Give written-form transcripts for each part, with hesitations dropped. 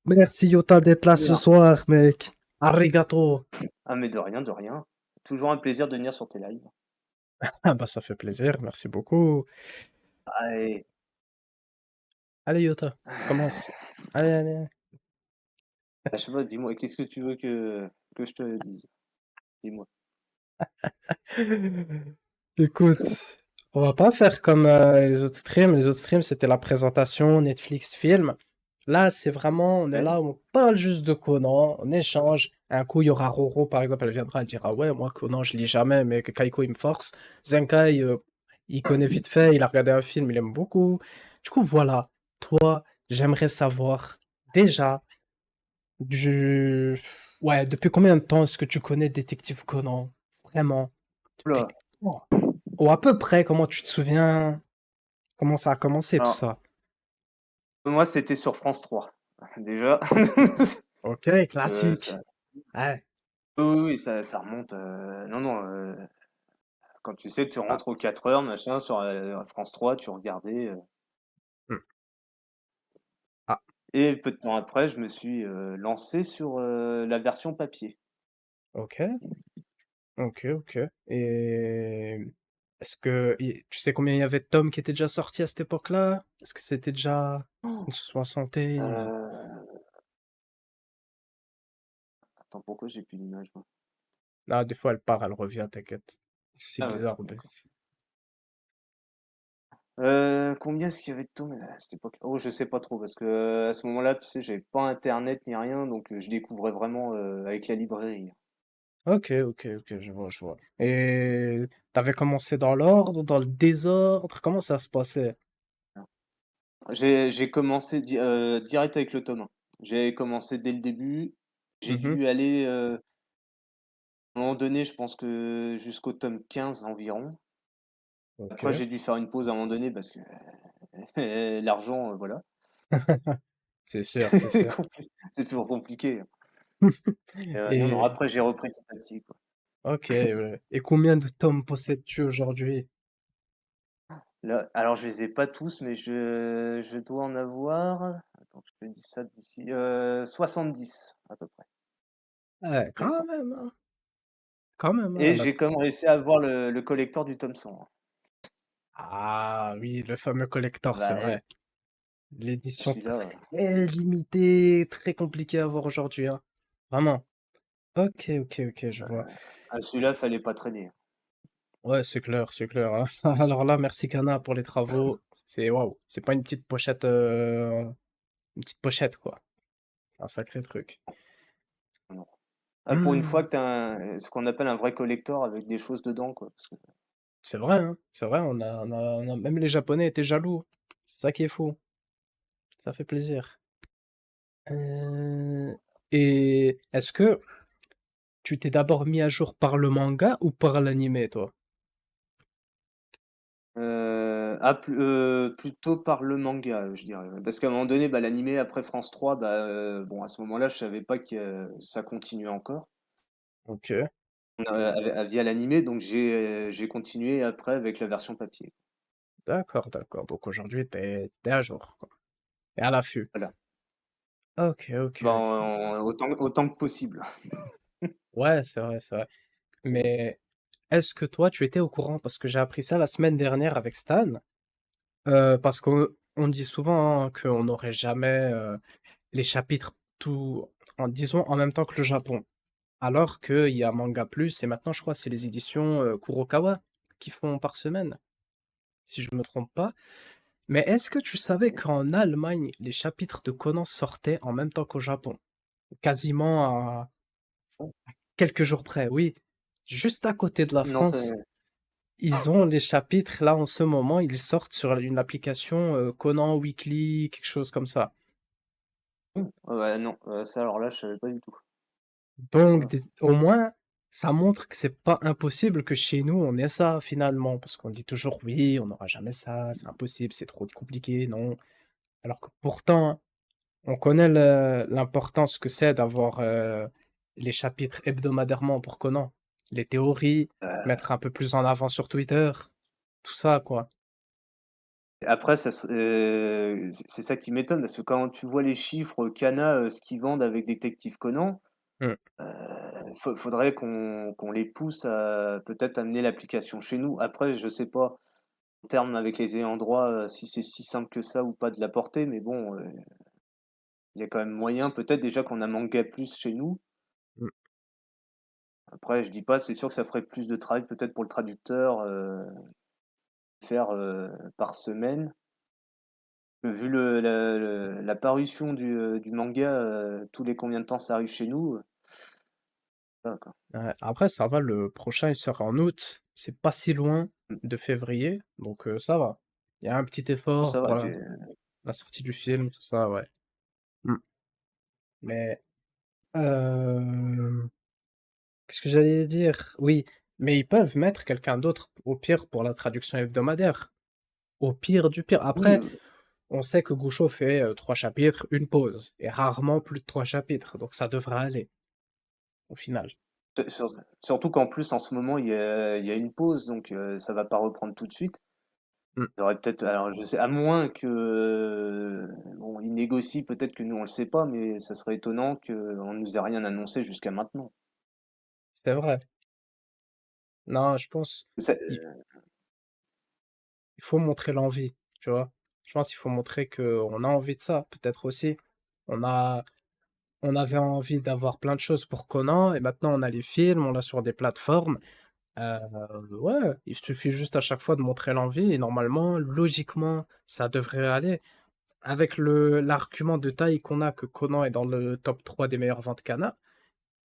Merci Yota d'être là ce Bien. soir, mec. Arigato. Ah mais de rien, de rien. Toujours un plaisir de venir sur tes lives. Ah bah ça fait plaisir, merci beaucoup. Allez. Allez Yota, commence. Allez, allez. Je sais pas, dis-moi, qu'est-ce que tu veux que je te dise? Dis-moi. Écoute, on va pas faire comme les autres streams. Les autres streams, c'était la présentation, Netflix, film. Là, c'est vraiment, on est Ouais, là, on parle juste de Conan, on échange. Un coup, il y aura Roro, par exemple, elle viendra, elle dira, ouais, moi, Conan, je lis jamais, mais que Kaiko, il me force. Zenkai, il connaît vite fait, il a regardé un film, il aime beaucoup. Du coup, voilà. Toi, j'aimerais savoir, déjà, du... Ouais, depuis combien de temps est-ce que tu connais Détective Conan? Vraiment. Depuis... oula. Oh. Ou à peu près, comment tu te souviens? Comment ça a commencé, tout Alors, ça? moi, c'était sur France 3. Déjà. Ok, classique. Ça... Ouais. Oui, oui, oui, ça remonte. Non, non. Quand tu sais, tu Ah. rentres aux 4 heures, machin, sur France 3, tu regardais. Hmm. Ah. Et peu de temps après, je me suis lancé sur la version papier. Ok, ok, ok. Et est-ce que tu sais combien il y avait de tomes qui étaient déjà sortis à cette époque-là? Est-ce que c'était déjà une soixantaine? Euh, Attends, pourquoi j'ai plus d'image, moi? Ah, des fois elle part, elle revient, t'inquiète. C'est Ah ouais, bizarre, mais d'accord. Combien est-ce qu'il y avait de tomes à cette époque? Oh, je sais pas trop, parce que à ce moment-là, tu sais, j'avais pas internet ni rien, donc je découvrais vraiment avec la librairie. Ok, ok, ok, je vois, je vois. Et t'avais commencé dans l'ordre, dans le désordre, comment ça se passait? J'ai commencé direct avec le tome 1. J'ai commencé dès le début. J'ai Mhm. dû aller, à un moment donné, je pense que jusqu'au tome 15 environ. Après, Ok. j'ai dû faire une pause à un moment donné parce que l'argent, voilà. C'est sûr, c'est sûr. C'est toujours compliqué. Non, non, Et après, j'ai repris petit à petit, quoi. ok, ouais. Et combien de tomes possèdes-tu aujourd'hui? Là, alors je les ai pas tous, mais je dois en avoir. Attends, je te dis ça d'ici 70 à peu près. Ouais, quand Récent. même, hein. Quand même, hein, Et j'ai quand même réussi à avoir le collector du tome 100, hein. Ah oui, le fameux collector, c'est Bah, vrai. L'édition celui-là. très limitée, très compliquée à avoir aujourd'hui, hein. Vraiment. Ok, ok, ok, je vois. Celui-là, fallait pas traîner. Ouais, c'est clair, hein. Alors là, merci Kana pour les travaux. C'est waouh, c'est pas une petite pochette quoi. C'est un sacré truc. Non. Pour une fois Hmm, que t'as ce qu'on appelle un vrai collector avec des choses dedans, quoi. Parce que, c'est vrai, hein. C'est vrai, même les Japonais étaient jaloux. C'est ça qui est fou. Ça fait plaisir. Euh, Et est-ce que tu t'es d'abord mis à jour par le manga ou par l'animé, toi? plutôt par le manga, je dirais. Ouais. Parce qu'à un moment donné, bah, l'animé après France 3, bah, bon, à ce moment-là, je savais pas que ça continuait encore. Ok, Via l'animé, donc j'ai continué après avec la version papier. d'accord, d'accord. Donc aujourd'hui, t'es à jour, quoi. T'es à l'affût. Voilà. Ok, ok, Ben, ok. autant que possible. Ouais, c'est vrai, c'est vrai. C'est Mais est-ce que toi, tu étais au courant? Parce que j'ai appris ça la semaine dernière avec Stan. Parce qu'on dit souvent hein, qu'on n'aurait jamais les chapitres disons, en même temps que le Japon. Alors qu'il y a Manga Plus et maintenant, je crois, c'est les éditions Kurokawa qui font par semaine, si je ne me trompe pas. Mais est-ce que tu savais qu'en Allemagne, les chapitres de Conan sortaient en même temps qu'au Japon? Quasiment à quelques jours près, oui. Juste à côté de la non, France, ils ont les chapitres, là, en ce moment, ils sortent sur une application Conan Weekly, quelque chose comme ça. ouais, non, ça alors là, je savais pas du tout. Donc, Voilà. au moins, ça montre que c'est pas impossible que chez nous, on ait ça, finalement. Parce qu'on dit toujours, oui, on n'aura jamais ça, c'est impossible, c'est trop compliqué, non. Alors que pourtant, on connaît l'importance que c'est d'avoir les chapitres hebdomadairement pour Conan. Les théories, Euh, mettre un peu plus en avant sur Twitter, tout ça, quoi. Après c'est ça qui m'étonne parce que quand tu vois les chiffres Kana, ce qu'ils vendent avec Détective Conan, Mmh. faudrait qu'on les pousse à peut-être amener l'application chez nous. Après, je sais pas en termes avec les ayants droit, si c'est si simple que ça ou pas de l'apporter, mais bon, il y a quand même moyen peut-être déjà qu'on a Manga Plus chez nous. Mmh. Après je dis pas, c'est sûr que ça ferait plus de travail peut-être pour le traducteur, faire, par semaine. Vu la parution du manga, tous les combien de temps ça arrive chez nous, voilà quoi. Ouais, après ça va, le prochain il sort en août, c'est pas si loin Mmh. de février, donc ça va. Il y a un petit Bon effort ça va, pour j'ai la sortie du film, tout ça, ouais. Mmh. Mais, hem, qu'est-ce que j'allais dire? Oui, mais ils peuvent mettre quelqu'un d'autre, au pire, pour la traduction hebdomadaire. Au pire du pire. oui, Après, on sait que Goucho fait, 3 chapitres, une pause et rarement plus de 3 chapitres, donc ça devrait aller, au final. surtout qu'en plus en ce moment il y a une pause donc ça va pas reprendre tout de suite. Mmh. Il y aurait peut-être alors je sais à moins que, bon ils négocient peut-être que nous on le sait pas, mais ça serait étonnant qu'on nous ait rien annoncé jusqu'à maintenant. C'est vrai. Non, je pense, C'est il il faut montrer l'envie, tu vois? Je pense qu'il faut montrer qu'on a envie de ça, peut-être aussi. On a on avait envie d'avoir plein de choses pour Conan et maintenant on a les films, on l'a sur des plateformes. Heu, ouais, il suffit juste à chaque fois de montrer l'envie et normalement, logiquement, ça devrait aller. Avec le l'argument de taille qu'on a que Conan est dans le top 3 des meilleures ventes Kana,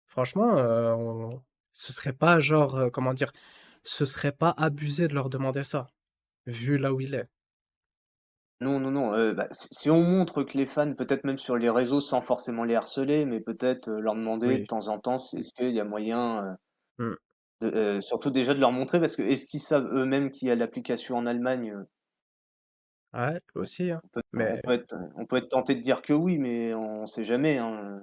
franchement, on ce serait pas genre, comment dire? Ce serait pas abusé de leur demander ça, vu là où il est. Non, non, non, bah, si on montre que les fans, peut-être même sur les réseaux sans forcément les harceler, mais peut-être, leur demander de Oui. temps en temps si est-ce qu'il y a moyen, Mmh. surtout déjà de leur montrer parce que est-ce qu'ils savent eux-mêmes qu'il y a l'application en Allemagne? Ouais, aussi, hein. On Mais peut être on peut être tenté de dire que oui, mais on sait jamais, hein,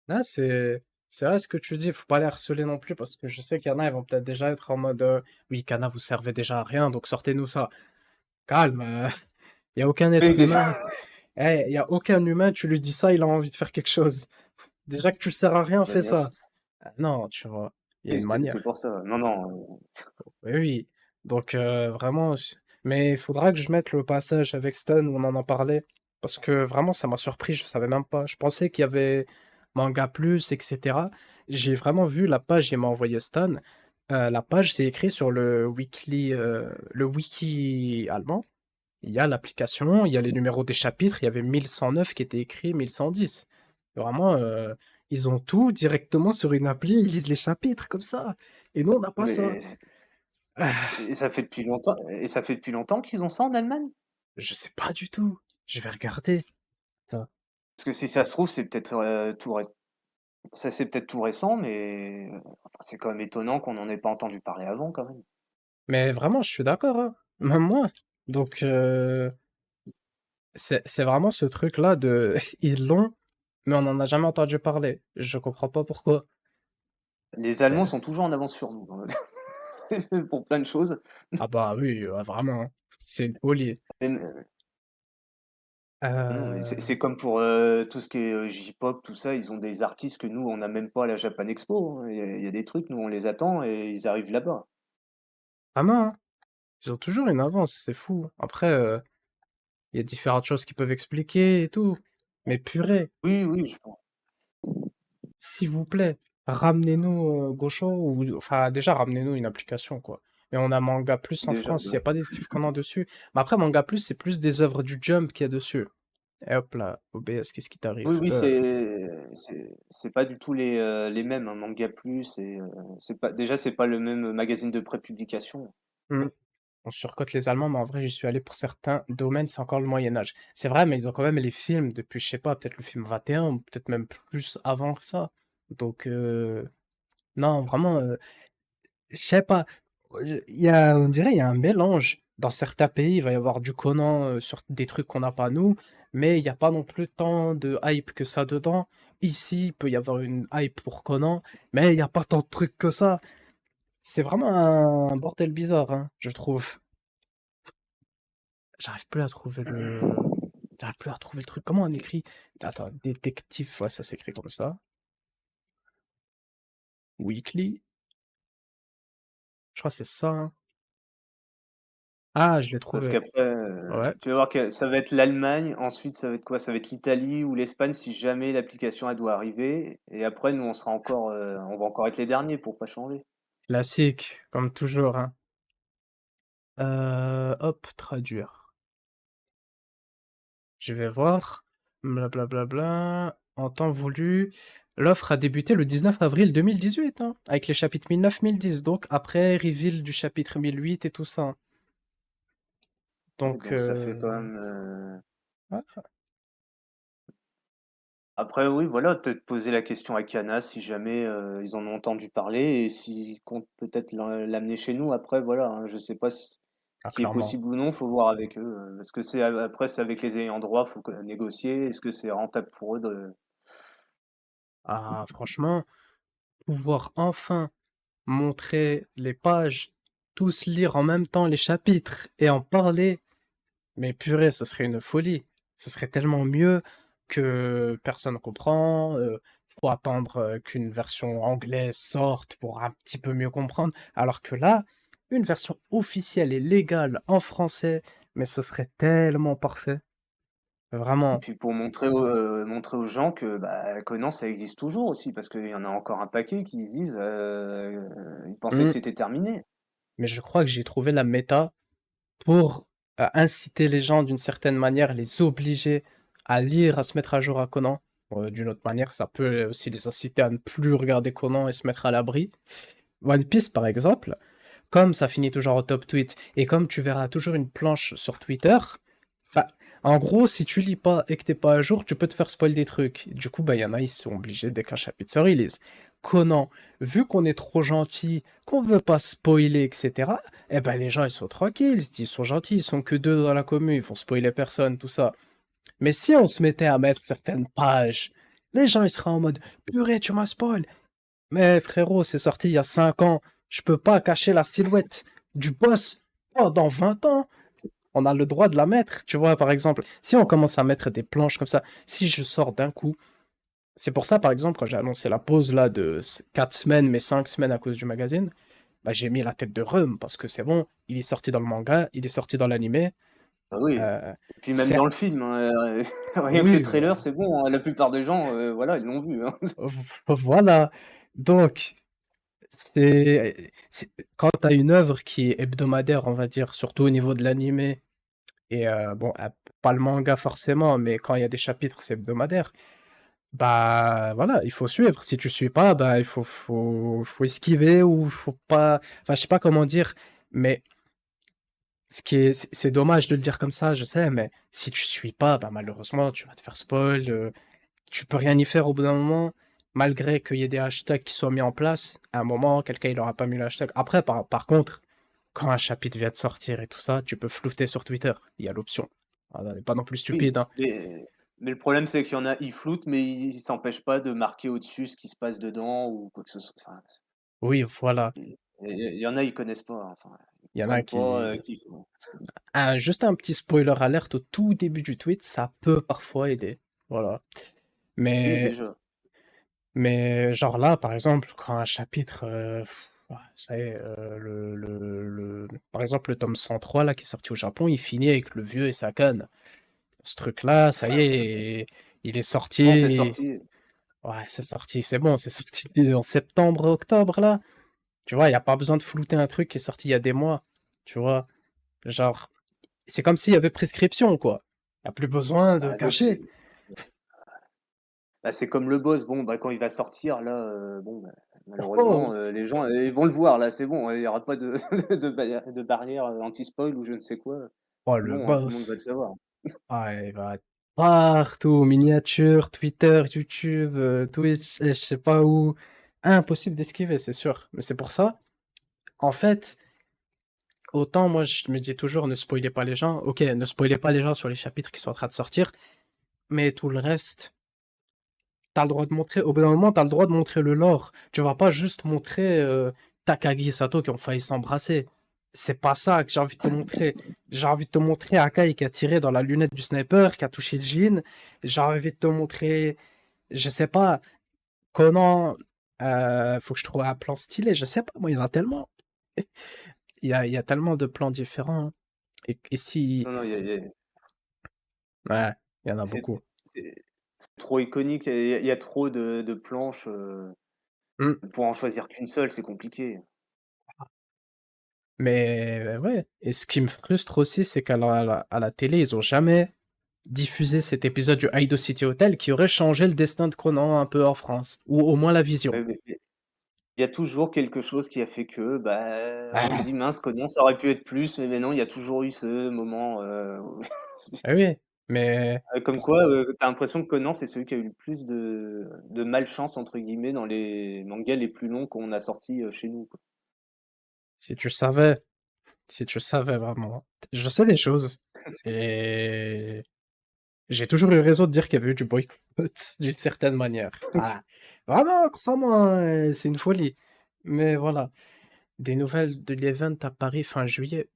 là, c'est vrai ce que tu dis, faut pas les harceler non plus parce que je sais qu'il y en a, ils vont peut-être déjà être en mode, «Oui, Kana, vous servez déjà à rien, donc sortez-nous ça». Calme, il y a aucun oui être déjà, humain il y a aucun humain, tu lui dis ça, il a envie de faire quelque chose. Déjà que tu sers à rien, bah, fais bien ça. sûr, Non, tu vois? Il y a oui, une c'est manière. pour ça. Non, non, Oui, oui. Donc vraiment mais il faudra que je mette le passage avec Stan où on en a parlé, parce que vraiment ça m'a surpris, je savais même pas. Je pensais qu'il y avait Manga Plus et cetera. J'ai vraiment vu la page, il m'a envoyé Stan, la page, c'est écrit sur le wiki allemand. Il y a l'application, il y a les numéros des chapitres, il y avait 1109 qui étaient écrits, 1110. Vraiment, ils ont tout directement sur une appli, ils lisent les chapitres comme ça et nous on n'a pas ça. mais Ah, ça fait depuis longtemps qu'ils ont ça en Allemagne? je sais pas du tout. Je vais regarder. Attends. Parce que si ça se trouve, c'est peut-être, ça c'est peut-être tout récent, mais enfin, c'est quand même étonnant qu'on n'en ait pas entendu parler avant quand même. Mais vraiment, je suis d'accord, hein. Même moi. Donc c'est vraiment ce truc-là de ils l'ont, mais on n'en a jamais entendu parler. Je comprends pas pourquoi. Les Allemands Heu, sont toujours en avance sur nous, pour plein de choses. ah bah oui, vraiment, hein. C'est une folie. Même, non, mais c'est Heu, comme pour, tout ce qui est, J-pop, tout ça, ils ont des artistes que nous, on n'a même pas à la Japan Expo, hein. Il y a des trucs, nous, on les attend et ils arrivent là-bas. vraiment, hein. Ils ont toujours une avance, c'est fou. Après, il y a différentes choses qui peuvent expliquer et tout. Mais purée, Oui, oui, je pense. s'il vous plaît, ramenez-nous, Gaucho ou enfin déjà ramenez-nous une application quoi. Mais on a Manga Plus en Déjà, France, il y a pas Détective Conan dessus. Mais après Manga Plus, c'est plus des œuvres du Jump qu'il y a dessus. Et hop là, OBS, qu'est-ce qui oui, t'arrive? oui, c'est pas du tout les mêmes, hein, Manga Plus et c'est pas déjà, c'est pas le même magazine de prépublication. Mmh. On surcote les Allemands, mais en vrai, j'y suis allé pour certains domaines, c'est encore le Moyen Âge. C'est vrai, mais ils ont quand même les films depuis, je sais pas, peut-être le film 21 ou peut-être même plus avant que ça. Donc non, vraiment, je sais pas, il y a on dirait il y a un mélange. Dans certains pays, il va y avoir du Conan, sur des trucs qu'on n'a pas nous, mais il y a pas non plus tant de hype que ça dedans. Ici, il peut y avoir une hype pour Conan, mais il y a pas tant de trucs que ça. C'est vraiment un bordel bizarre, hein, je trouve. J'arrive plus à trouver le... J'arrive plus à retrouver le truc. Comment on écrit? Attends, détective, ouais, ça s'écrit comme ça. Weekly. Je crois que c'est ça, hein. Ah, je l'ai Parce trouvé. qu'après, Ouais. tu vas voir que ça va être l'Allemagne, ensuite ça va être quoi? Ça va être l'Italie ou l'Espagne si jamais l'application elle doit arriver et après nous on sera encore, on va encore être les derniers pour pas changer. Classique, comme toujours, hein. Hop, traduire. Je vais voir. Blablabla. En temps voulu. L'offre a débuté le 19 avril 2018, hein, avec les chapitres 1009-1010, donc après reveal du chapitre 1008 et tout ça, hein. Ouais, Donc, donc ça fait quand même, ouais. après oui voilà, peut-être poser la question à Kana si jamais, ils en ont entendu parler et s'ils comptent peut-être l'amener chez nous après voilà, hein, je sais pas si Ah, qui est clairement. possible ou non, faut voir avec eux, parce que c'est après c'est avec les ayants droit, faut que négocier. Est-ce que c'est rentable pour eux de Ah, franchement, pouvoir enfin montrer les pages, tous lire en même temps les chapitres et en parler, mais purée, ce serait une folie. Ce serait tellement mieux que personne comprend. Faut attendre qu'une version anglaise sorte pour un petit peu mieux comprendre. Alors que là, une version officielle et légale en français, mais ce serait tellement parfait. et Vraiment. puis pour montrer aux gens que, bah, Conan ça existe toujours aussi parce qu'il y en a encore un paquet qui se disent, ils pensaient que Mm. c'était terminé. Mais je crois que j'ai trouvé la méta pour inciter les gens d'une certaine manière, les obliger à lire, à se mettre à jour à Conan. D'une autre manière, ça peut aussi les inciter à ne plus regarder Conan et se mettre à l'abri. One Piece, par exemple, comme ça finit toujours au top tweet, et comme tu verras toujours une planche sur Twitter, bah, en gros, si tu lis pas et que t'es pas à jour, tu peux te faire spoil des trucs. Du coup, bah, il y en a, ils sont obligés dès qu'un chapitre se release. Conan, vu qu'on est trop gentil, qu'on veut pas spoiler, etc., eh ben les gens ils sont tranquilles, ils sont gentils, ils sont que deux dans la commune, ils vont spoiler personne, tout ça. Mais si on se mettait à mettre certaines pages, les gens ils seraient en mode purée, tu m'as spoil. Mais frérot, c'est sorti il y a 5 ans, je peux pas cacher la silhouette du boss pendant 20 ans. On a le droit de la mettre, tu vois, par exemple. Si on commence à mettre des planches comme ça, si je sors d'un coup, c'est pour ça, par exemple, quand j'ai annoncé la pause là de 4 semaines, mais 5 semaines à cause du magazine, bah, j'ai mis la tête de Rhum parce que c'est bon, il est sorti dans le manga, il est sorti dans l'animé. Bah, oui Euh, et puis même c'est... dans le film, hein, rien que le Oui, trailer, c'est bon, hein, la plupart des gens, voilà, ils l'ont vu, hein. voilà. Donc, quand tu as une œuvre qui est hebdomadaire, on va dire, surtout au niveau de l'animé, et bon, pas le manga forcément, mais quand il y a des chapitres, c'est hebdomadaire. Bah voilà, il faut suivre. Si tu suis pas, bah il faut esquiver ou faut pas. Enfin, je sais pas comment dire, mais c'est dommage de le dire comme ça, je sais, mais si tu suis pas, bah malheureusement, tu vas te faire spoil. Tu peux rien y faire au bout d'un moment, malgré qu'il y ait des hashtags qui soient mis en place. À un moment, quelqu'un il aura pas mis le hashtag. Après, par contre, quand un chapitre vient de sortir et tout ça, tu peux flouter sur Twitter. Il y a l'option. Voilà, n'est pas non plus Oui, stupide, hein. mais le problème, c'est qu'il y en a, ils floutent, mais ils s'empêchent pas de marquer au-dessus ce qui se passe dedans ou quoi que ce soit. Enfin, Oui, voilà. il y en a, ils connaissent pas, enfin, ils Il y en a comprennent pas, qui. qu'il faut Juste un petit spoiler alerte au tout début du tweet, ça peut parfois aider. Voilà. oui, Mais, déjà. mais genre là, par exemple, quand un chapitre, ouais, ça y est, par exemple, le tome 103 là, qui est sorti au Japon, il finit avec le vieux et sa canne. Ce truc-là, ça y est, il est Bon, c'est sorti. sorti. Ouais, c'est sorti, c'est bon, c'est sorti en septembre, octobre là. Tu vois, il n'y a pas besoin de flouter un truc qui est sorti il y a des mois. Tu vois, genre, c'est comme s'il y avait prescription, quoi. Il n'y a plus besoin de Bah, cacher. c'est comme le boss, bon, bah, quand il va sortir, là, bon, bah, Oh, oh, malheureusement, les gens, ils vont le voir, là, c'est bon, il y aura pas de de barrière, anti-spoil ou je ne sais quoi. oh, C'est le bon, hein, tout le monde va le boss. savoir. Ah, il va être partout. Miniature, Twitter, YouTube, Twitch, et je sais pas où. Impossible d'esquiver, c'est sûr. Mais c'est pour ça, en fait, autant moi je me dis toujours ne spoilez pas les gens. Ok, ne spoilez pas les gens sur les chapitres qui sont en train de sortir, mais tout le reste, t'as le droit de montrer. Au bout d'un moment, t'as le droit de montrer le lore. Tu vas pas juste montrer Takagi et Sato qui ont failli s'embrasser. c'est pas ça que j'ai envie de te montrer. J'ai envie de te montrer Akai qui a tiré dans la lunette du sniper, qui a touché le jean. J'ai envie de te montrer, je sais pas, Conan. Faut que je trouve un plan stylé. Je sais pas, moi, il y en a tellement. Il y a tellement de plans différents, hein. Et si. Non, non, Ouais, il y en a c'est beaucoup. c'est c'est trop iconique, il y a trop de planches, Hmm. pour en choisir qu'une seule, c'est compliqué. Mais ouais. Et ce qui me frustre aussi, c'est qu'à la télé, ils ont jamais diffusé cet épisode du Aido City Hotel qui aurait changé le destin de Conan un peu en France. Ou au moins la vision. Ouais, mais il y a toujours quelque chose qui a fait que, bah, on s'est Ah, dit: «Mince, Conan, ça aurait pu être plus», mais non, il y a toujours eu ce moment, où ah oui, mais comme pour- quoi, tu l'impression que Conan, c'est celui qui a eu le plus de «malchance» entre guillemets dans les mangas les plus longs qu'on a sortis, chez nous, quoi. si tu savais, si tu savais vraiment, je sais des choses. Et j'ai toujours eu raison de dire qu'il y avait eu du boycott d'une certaine manière. Ah, vraiment, crois-moi, c'est une folie. Mais voilà, des nouvelles de l'event à Paris fin juillet,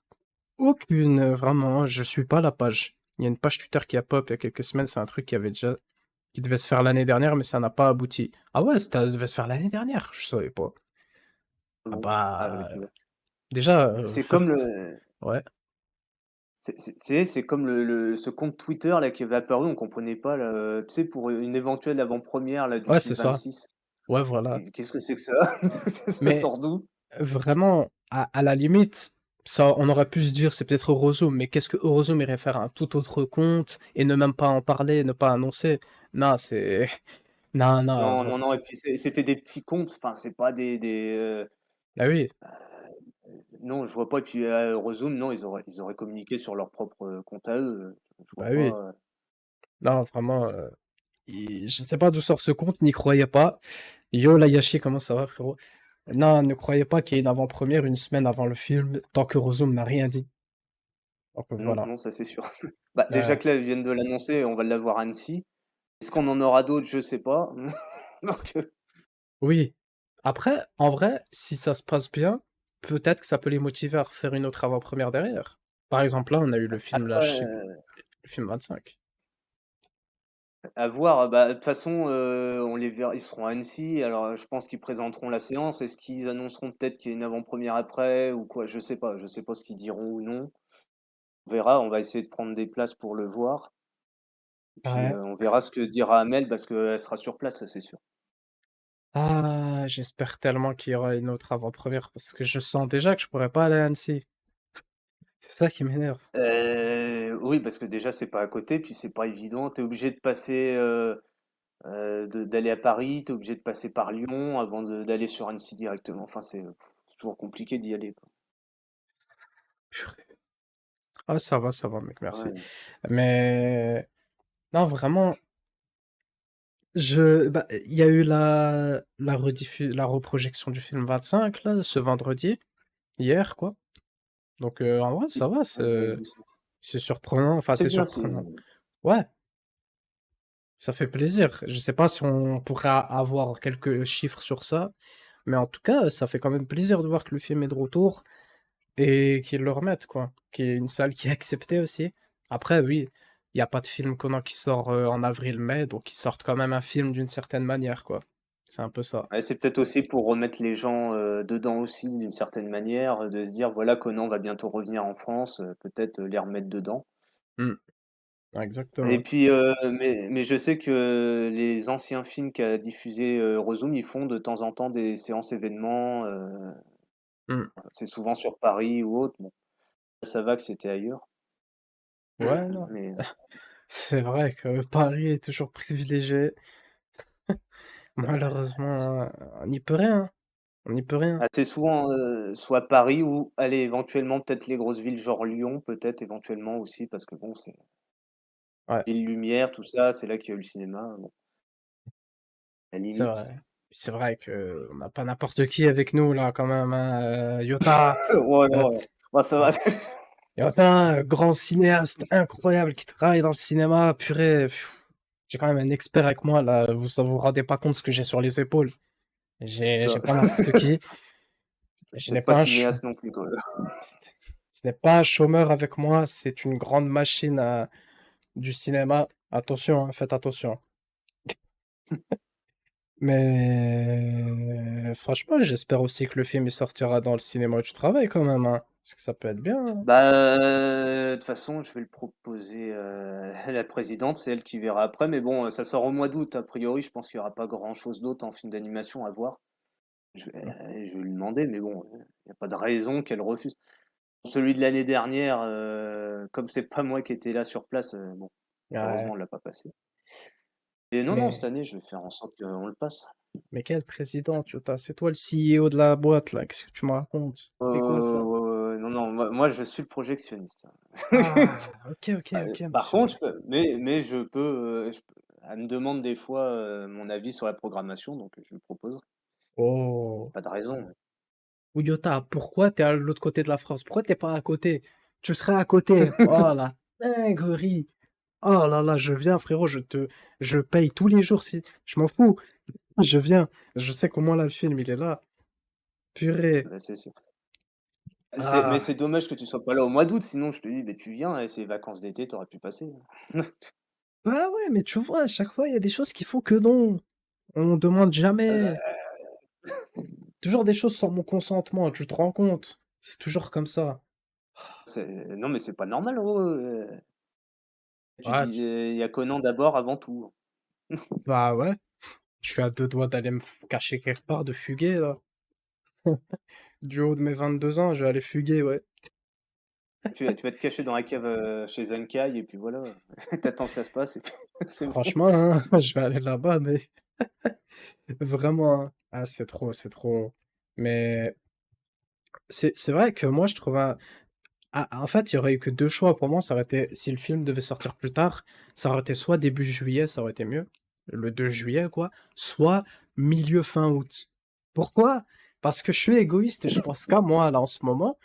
aucune, vraiment, je suis pas la page. Il y a une page Twitter qui a pop il y a quelques semaines, c'est un truc qui devait se faire l'année dernière, mais ça n'a pas abouti. Ah ouais, ça devait se faire l'année dernière, je savais pas. Ah Non. Ah ouais, bah, tu vois? déjà, C'est comme le ouais, c'est comme le ce compte Twitter là qui avait apparu, on comprenait pas là, tu sais pour une éventuelle avant-première là du ouais, c'est film ça. 26. Ouais, voilà. Qu'est-ce que c'est que ça? Ça Mais sort d'où? vraiment, à la limite, ça, on aurait pu se dire c'est peut-être Eurozone, mais qu'est-ce que Eurozone irait faire un tout autre compte et ne même pas en parler, ne pas annoncer? Non, c'est. Non, non, Non, non, non et puis c'était des petits comptes, enfin c'est pas bah oui, non je vois pas et puis, Heurezoom non ils auraient communiqué sur leur propre, compte à eux, je vois bah oui. pas, Non, vraiment, je sais pas d'où sort ce compte, n'y croyez pas. Yo, Layashi, comment ça va, frérot? Non, ne croyez pas qu'il y ait une avant-première une semaine avant le film, tant que Eurozone n'a rien dit. Donc non, voilà. non ça c'est sûr. Bah, déjà Euh, que là ils viennent de l'annoncer, on va l'avoir à Annecy. Est-ce qu'on en aura d'autres? Je sais pas. Donc, oui. Après, en vrai, si ça se passe bien, peut-être que ça peut les motiver à refaire une autre avant-première derrière. Par exemple, là, on a eu le film, là, après, je sais plus, le film 25. à voir, bah, de toute façon, on les verra ils seront à Annecy, alors, je pense qu'ils présenteront la séance. Est-ce qu'ils annonceront peut-être qu'il y a une avant-première après ou quoi? Je sais pas ce qu'ils diront ou non. On verra, on va essayer de prendre des places pour le voir. Puis, Ouais. on verra ce que dira Amel parce qu'elle sera sur place, ça c'est sûr. Ah, j'espère tellement qu'il y aura une autre avant-première parce que je sens déjà que je pourrais pas aller à Annecy. C'est ça qui m'énerve. Oui, parce que déjà c'est pas à côté, puis c'est pas évident. Tu es obligé de passer, d'aller à Paris, tu es obligé de passer par Lyon avant d'aller sur Annecy directement. Enfin, c'est toujours compliqué d'y aller, quoi. Purée. Ah, ça va, mec, merci. Ouais. Mais non, vraiment, bah, il y a eu la reprojection du film 25 là, ce vendredi, hier, quoi. Donc en vrai, ça va, Ouais, j'avais vu ça. c'est surprenant. Enfin, C'est c'est bien, surprenant. Ouais, ça fait plaisir. Je sais pas si on pourra avoir quelques chiffres sur ça, mais en tout cas, ça fait quand même plaisir de voir que le film est de retour et qu'ils le remettent, quoi. Qu'il y ait une salle qui est acceptée aussi. Après, oui, il n'y a pas de film Conan qui sort en avril-mai, donc ils sortent quand même un film d'une certaine manière, quoi. C'est un peu ça. ouais, c'est peut-être aussi pour remettre les gens, dedans aussi d'une certaine manière, de se dire: «Voilà, Conan va bientôt revenir en France», peut-être, les remettre dedans. Hmm, Et exactement. puis, mais je sais que les anciens films qu'a diffusé, Eurozone, ils font de temps en temps des séances événements, Hmm. c'est souvent sur Paris ou autre. Bon, ça va que c'était ailleurs, Ouais, non. mais C'est vrai que Paris est toujours privilégié. bah, Malheureusement, on n'y peut rien. On n'y peut rien. c'est souvent, soit Paris ou allez, éventuellement peut-être les grosses villes genre Lyon, peut-être éventuellement aussi parce que bon, c'est Ouais, ville lumière, tout ça, c'est là qu'il y a eu le cinéma, bon, à la c'est limite. vrai. C'est vrai que on n'a pas n'importe qui avec nous là quand même, hein. Yota, Ouais, Yot- non, ouais, ça va. Yota, grand cinéaste incroyable qui travaille dans le cinéma, purée. J'ai quand même un expert avec moi là. Ça vous rendez pas compte ce que j'ai sur les épaules. J'ai pas n'importe qui. Je n'ai Peut-être pas pas un ch cinéaste non plus, quoi. ce ce n'est pas un chômeur avec moi, c'est une grande machine à du cinéma. Attention, hein, faites attention. Mais franchement, j'espère aussi que le film il sortira dans le cinéma où tu travailles quand même, hein, parce que ça peut être bien, hein. Bah, de toute façon, je vais le proposer, à la présidente, c'est elle qui verra après, mais bon, ça sort au mois d'août, a priori, je pense qu'il y aura pas grand-chose d'autre en film d'animation à voir. Je vais lui demander, mais bon, il y a pas de raison qu'elle refuse. Celui de l'année dernière, comme c'est pas moi qui étais là sur place, bon, heureusement Ouais, on l'a pas passé. Et non, non, cette mais année, je vais faire en sorte qu'on le passe. quel président, Yota? C'est toi le CEO de la boîte là, qu'est-ce que tu me racontes? C'est quoi ça? Ouais, ouais, ouais, non, non, moi je suis le projectionniste. Ah, ok, ok, ok, Par monsieur. contre, je peux elle me demande des fois, mon avis sur la programmation, donc je lui propose. Oh. Pas de raison. Ou Yota, pourquoi t'es à l'autre côté de la France? Pourquoi t'es pas à côté? Tu serais à côté. Oh la dinguerie. Oh là là, je viens, frérot, je paye tous les jours si, je m'en fous. Je viens. Je sais qu'au moins là, le film, il est là. Purée. Bah, c'est sûr. Mais Ah. c'est dommage que tu sois pas là au mois d'août, sinon je te dis: «Beh, tu viens, c'est les vacances d'été, tu aurais pu passer». Bah ouais, mais tu vois, à chaque fois, il y a des choses qui font que non. On demande jamais. Toujours des choses sans mon consentement, tu te rends compte? C'est toujours comme ça. Non, mais c'est pas normal, oh, tu Ouais, dis, il y a Conan d'abord avant tout. bah ouais. Je suis à deux doigts d'aller me cacher quelque part, de fuguer, là. Du haut de mes 22 ans, je vais aller fuguer, ouais. Tu vas te cacher dans la cave, chez Zenkai et puis voilà, tu attends que ça se passe et puis c'est bon. Franchement, hein, je vais aller là-bas, mais vraiment, hein. Ah, c'est trop, c'est trop. Mais c'est vrai que moi, je trouve en fait, il y aurait eu que deux choix pour moi. Ça aurait été, si le film devait sortir plus tard, ça aurait été soit début juillet, ça aurait été mieux, le 2 juillet, quoi, soit milieu fin août. Pourquoi? Parce que je suis égoïste et je pense qu'à moi, là, en ce moment.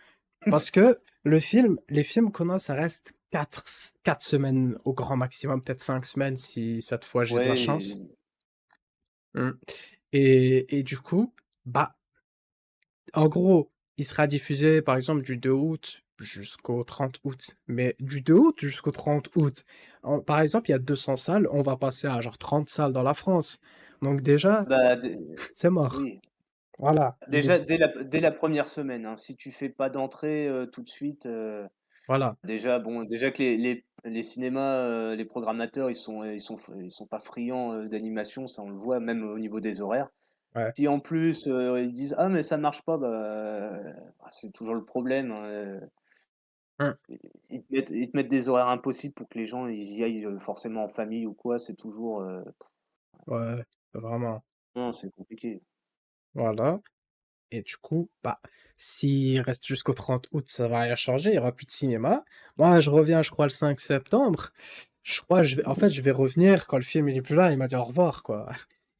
Parce que les films qu'on a, ça reste 4 semaines au grand maximum, peut-être 5 semaines si cette fois j'ai de la chance. Ouais, Mm. Et du coup, bah, en gros, il sera diffusé par exemple du 2 août jusqu'au 30 août. Mais du 2 août jusqu'au 30 août, par exemple, il y a 200 salles, on va passer à genre 30 salles dans la France. Donc déjà, bah, c'est mort. oui. Voilà, Déjà dès la 1re semaine, hein, si tu fais pas d'entrée, tout de suite, voilà, déjà que les cinémas, les programmateurs, ils sont pas friands, d'animation, ça on le voit même au niveau des horaires. ouais. Si en plus, ils disent: «Ah mais ça marche pas», c'est toujours le problème, hein, Hein, ils te mettent des horaires impossibles pour que les gens ils y aillent, forcément en famille ou quoi, c'est toujours, ouais, vraiment. non, c'est compliqué. Voilà. Et du coup, bah, s'il reste jusqu'au 30 août, ça va rien changer, il y aura plus de cinéma. Moi, je reviens, je crois, le 5 septembre. Je crois, en fait, je vais revenir quand le film il est plus là. Il m'a dit au revoir, quoi.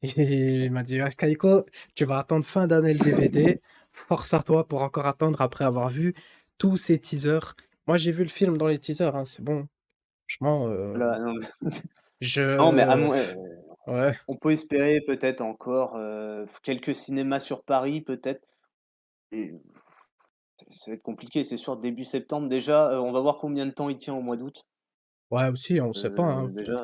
Il m'a dit, ah, Kaiko, tu vas attendre fin d'année le DVD. Force à toi pour encore attendre après avoir vu tous ces teasers. Moi, j'ai vu le film dans les teasers, hein, c'est bon. Franchement, Voilà, non, non mais à je, moins ouais, on peut espérer peut-être encore, quelques cinémas sur Paris peut-être et ça va être compliqué, c'est sûr début septembre déjà, on va voir combien de temps il tient au mois d'août. ouais, aussi, on sait pas, hein, Déjà,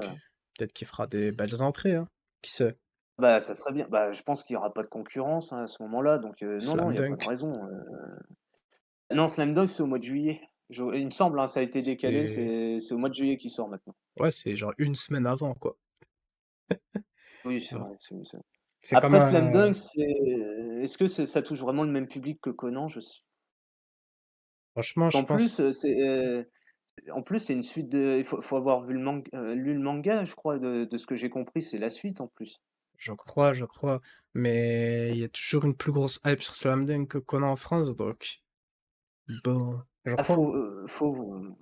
peut-être qu'il fera des belles entrées, hein. Qui sait? bah, ça serait bien. Bah, je pense qu'il y aura pas de concurrence, hein, à ce moment-là, donc non, non, Slam il y a pas de Dunk. raison, non, Slam Dunk, c'est au mois de juillet. Je Il me semble, hein, ça a été décalé, C'est c'est au mois de juillet qu'il sort maintenant. Ouais, c'est genre une semaine avant, quoi. Oui, c'est Ah. vrai, C'est comme après Slam un Dunk, est-ce que ça touche vraiment le même public que Conan? Je s franchement, je En plus, pense c'est une suite de il faut avoir lu le manga, je crois, de ce que j'ai compris, c'est la suite en plus. je crois, mais il y a toujours une plus grosse hype sur Slam Dunk qu'on a en France, donc bon, je Ah crois.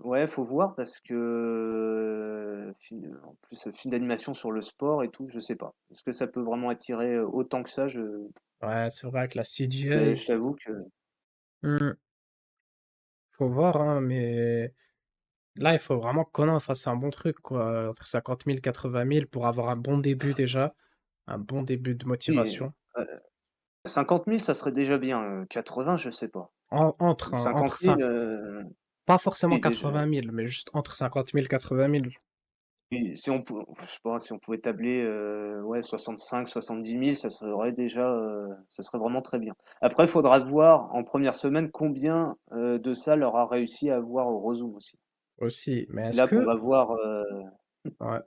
ouais, faut voir parce que, en plus, film d'animation sur le sport et tout, je sais pas. Est-ce que ça peut vraiment attirer, autant que ça? Ouais, c'est vrai que la Je CGI, t'avoue que mmh, faut voir, hein, mais là, il faut vraiment que Conan fasse un bon truc, quoi, entre 50 000, 80 000 pour avoir un bon début déjà, un bon début de oui, motivation. 50 000, ça serait déjà bien, 80, je sais pas. Entre, hein, 50 entre 000, ça, pas forcément oui, déjà, 80 000, mais juste entre 50 000 80 000. oui, si on pou je sais pas, si on pouvait tabler, ouais, 65 000 70 000, ça serait vraiment très bien. Après, il faudra voir en première semaine combien, de salles aura réussi à avoir au Rozoom aussi. Aussi. Mais C'est est-ce là qu'on que va voir, ouais,